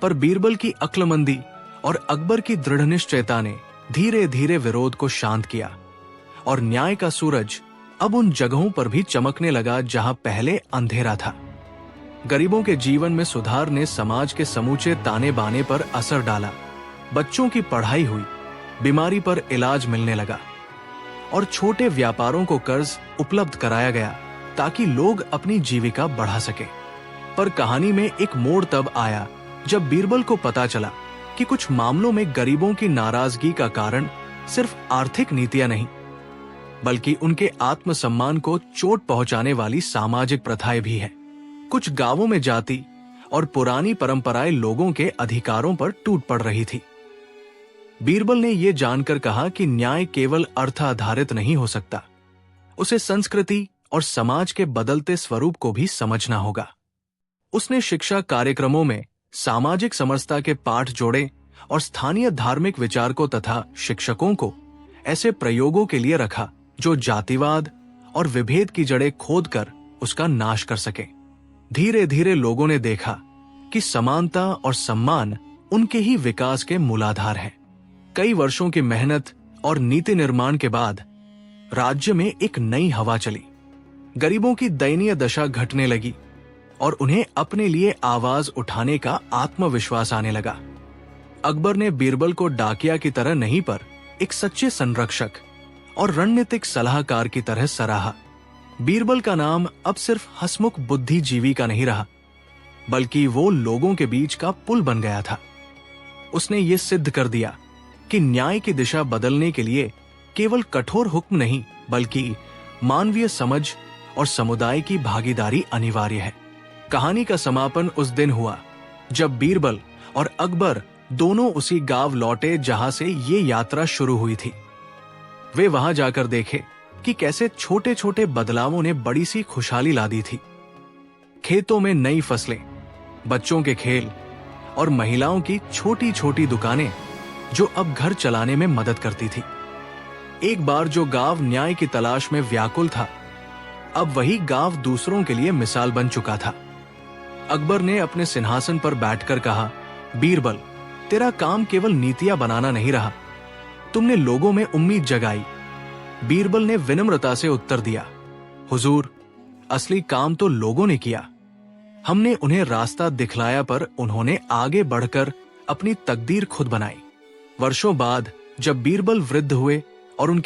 पर बीरबल की अक्लमंदी और अकबर की दृढ़ निश्चयता ने धीरे धीरे विरोध को शांत किया और न्याय का सूरज अब उन जगहों पर भी चमकने लगा जहां पहले अंधेरा था। गरीबों के जीवन में सुधार ने समाज के समूचे ताने बाने पर असर डाला। बच्चों की पढ़ाई हुई, बीमारी पर इलाज मिलने लगा और छोटे व्यापारों को कर्ज उपलब्ध कराया गया ताकि लोग अपनी जीविका बढ़ा सके। पर कहानी में एक मोड़ तब आया जब बीरबल को पता चला कि कुछ मामलों में गरीबों की नाराजगी का कारण सिर्फ आर्थिक नीतियां नहीं, बल्कि उनके आत्मसम्मान को चोट पहुंचाने वाली सामाजिक प्रथाएं भी हैं। कुछ गांवों में जाति और पुरानी परंपराएं लोगों के अधिकारों पर टूट पड़ रही थी। बीरबल ने यह जानकर कहा कि न्याय केवल अर्थ आधारित नहीं हो सकता, उसे संस्कृति और समाज के बदलते स्वरूप को भी समझना होगा। उसने शिक्षा कार्यक्रमों में सामाजिक समरसता के पाठ जोड़े और स्थानीय धार्मिक विचारकों तथा शिक्षकों को ऐसे प्रयोगों के लिए रखा जो जातिवाद और विभेद की जड़ें खोदकर उसका नाश कर सके। धीरे धीरे लोगों ने देखा कि समानता और सम्मान उनके ही विकास के मूलाधार हैं। कई वर्षों की मेहनत और नीति निर्माण के बाद राज्य में एक नई हवा चली। गरीबों की दयनीय दशा घटने लगी और उन्हें अपने लिए आवाज उठाने का आत्मविश्वास आने लगा। अकबर ने बीरबल को डाकिया की तरह नहीं पर एक सच्चे संरक्षक और रणनीतिक सलाहकार की तरह सराहा। बीरबल का नाम अब सिर्फ हंसमुख बुद्धिजीवी का नहीं रहा, बल्कि वो लोगों के बीच का पुल बन गया था। उसने ये सिद्ध कर दिया कि न्याय की दिशा बदलने के लिए केवल कठोर हुक्म नहीं, बल्कि मानवीय समझ और समुदाय की भागीदारी अनिवार्य है। कहानी का समापन उस दिन हुआ जब बीरबल और अकबर दोनों उसी गांव लौटे जहां से ये यात्रा शुरू हुई थी। वे वहां जाकर देखे कि कैसे छोटे छोटे बदलावों ने बड़ी सी खुशहाली ला दी थी। खेतों में नई फसलें, बच्चों के खेल और महिलाओं की छोटी छोटी दुकानें जो अब घर चलाने में मदद करती थी। एक बार जो गांव न्याय की तलाश में व्याकुल था, अब वही गांव दूसरों के लिए मिसाल बन चुका था। अकबर ने अपने सिंहासन पर बैठकर कहा, बीरबल, तेरा काम केवल नीतियां बनाना नहीं रहा, तुमने लोगों में उम्मीद जगाई। बीरबल ने विनम्रता से उत्तर दिया, हुजूर, असली काम तो लोगों ने किया। हमने उन्हें रास्ता दिखलाया पर उन्होंने आगे बढ़कर अपनी तकदीर खुद बनाई। वर्षों बाद जब बीरबल वृद्ध हुए और उनकी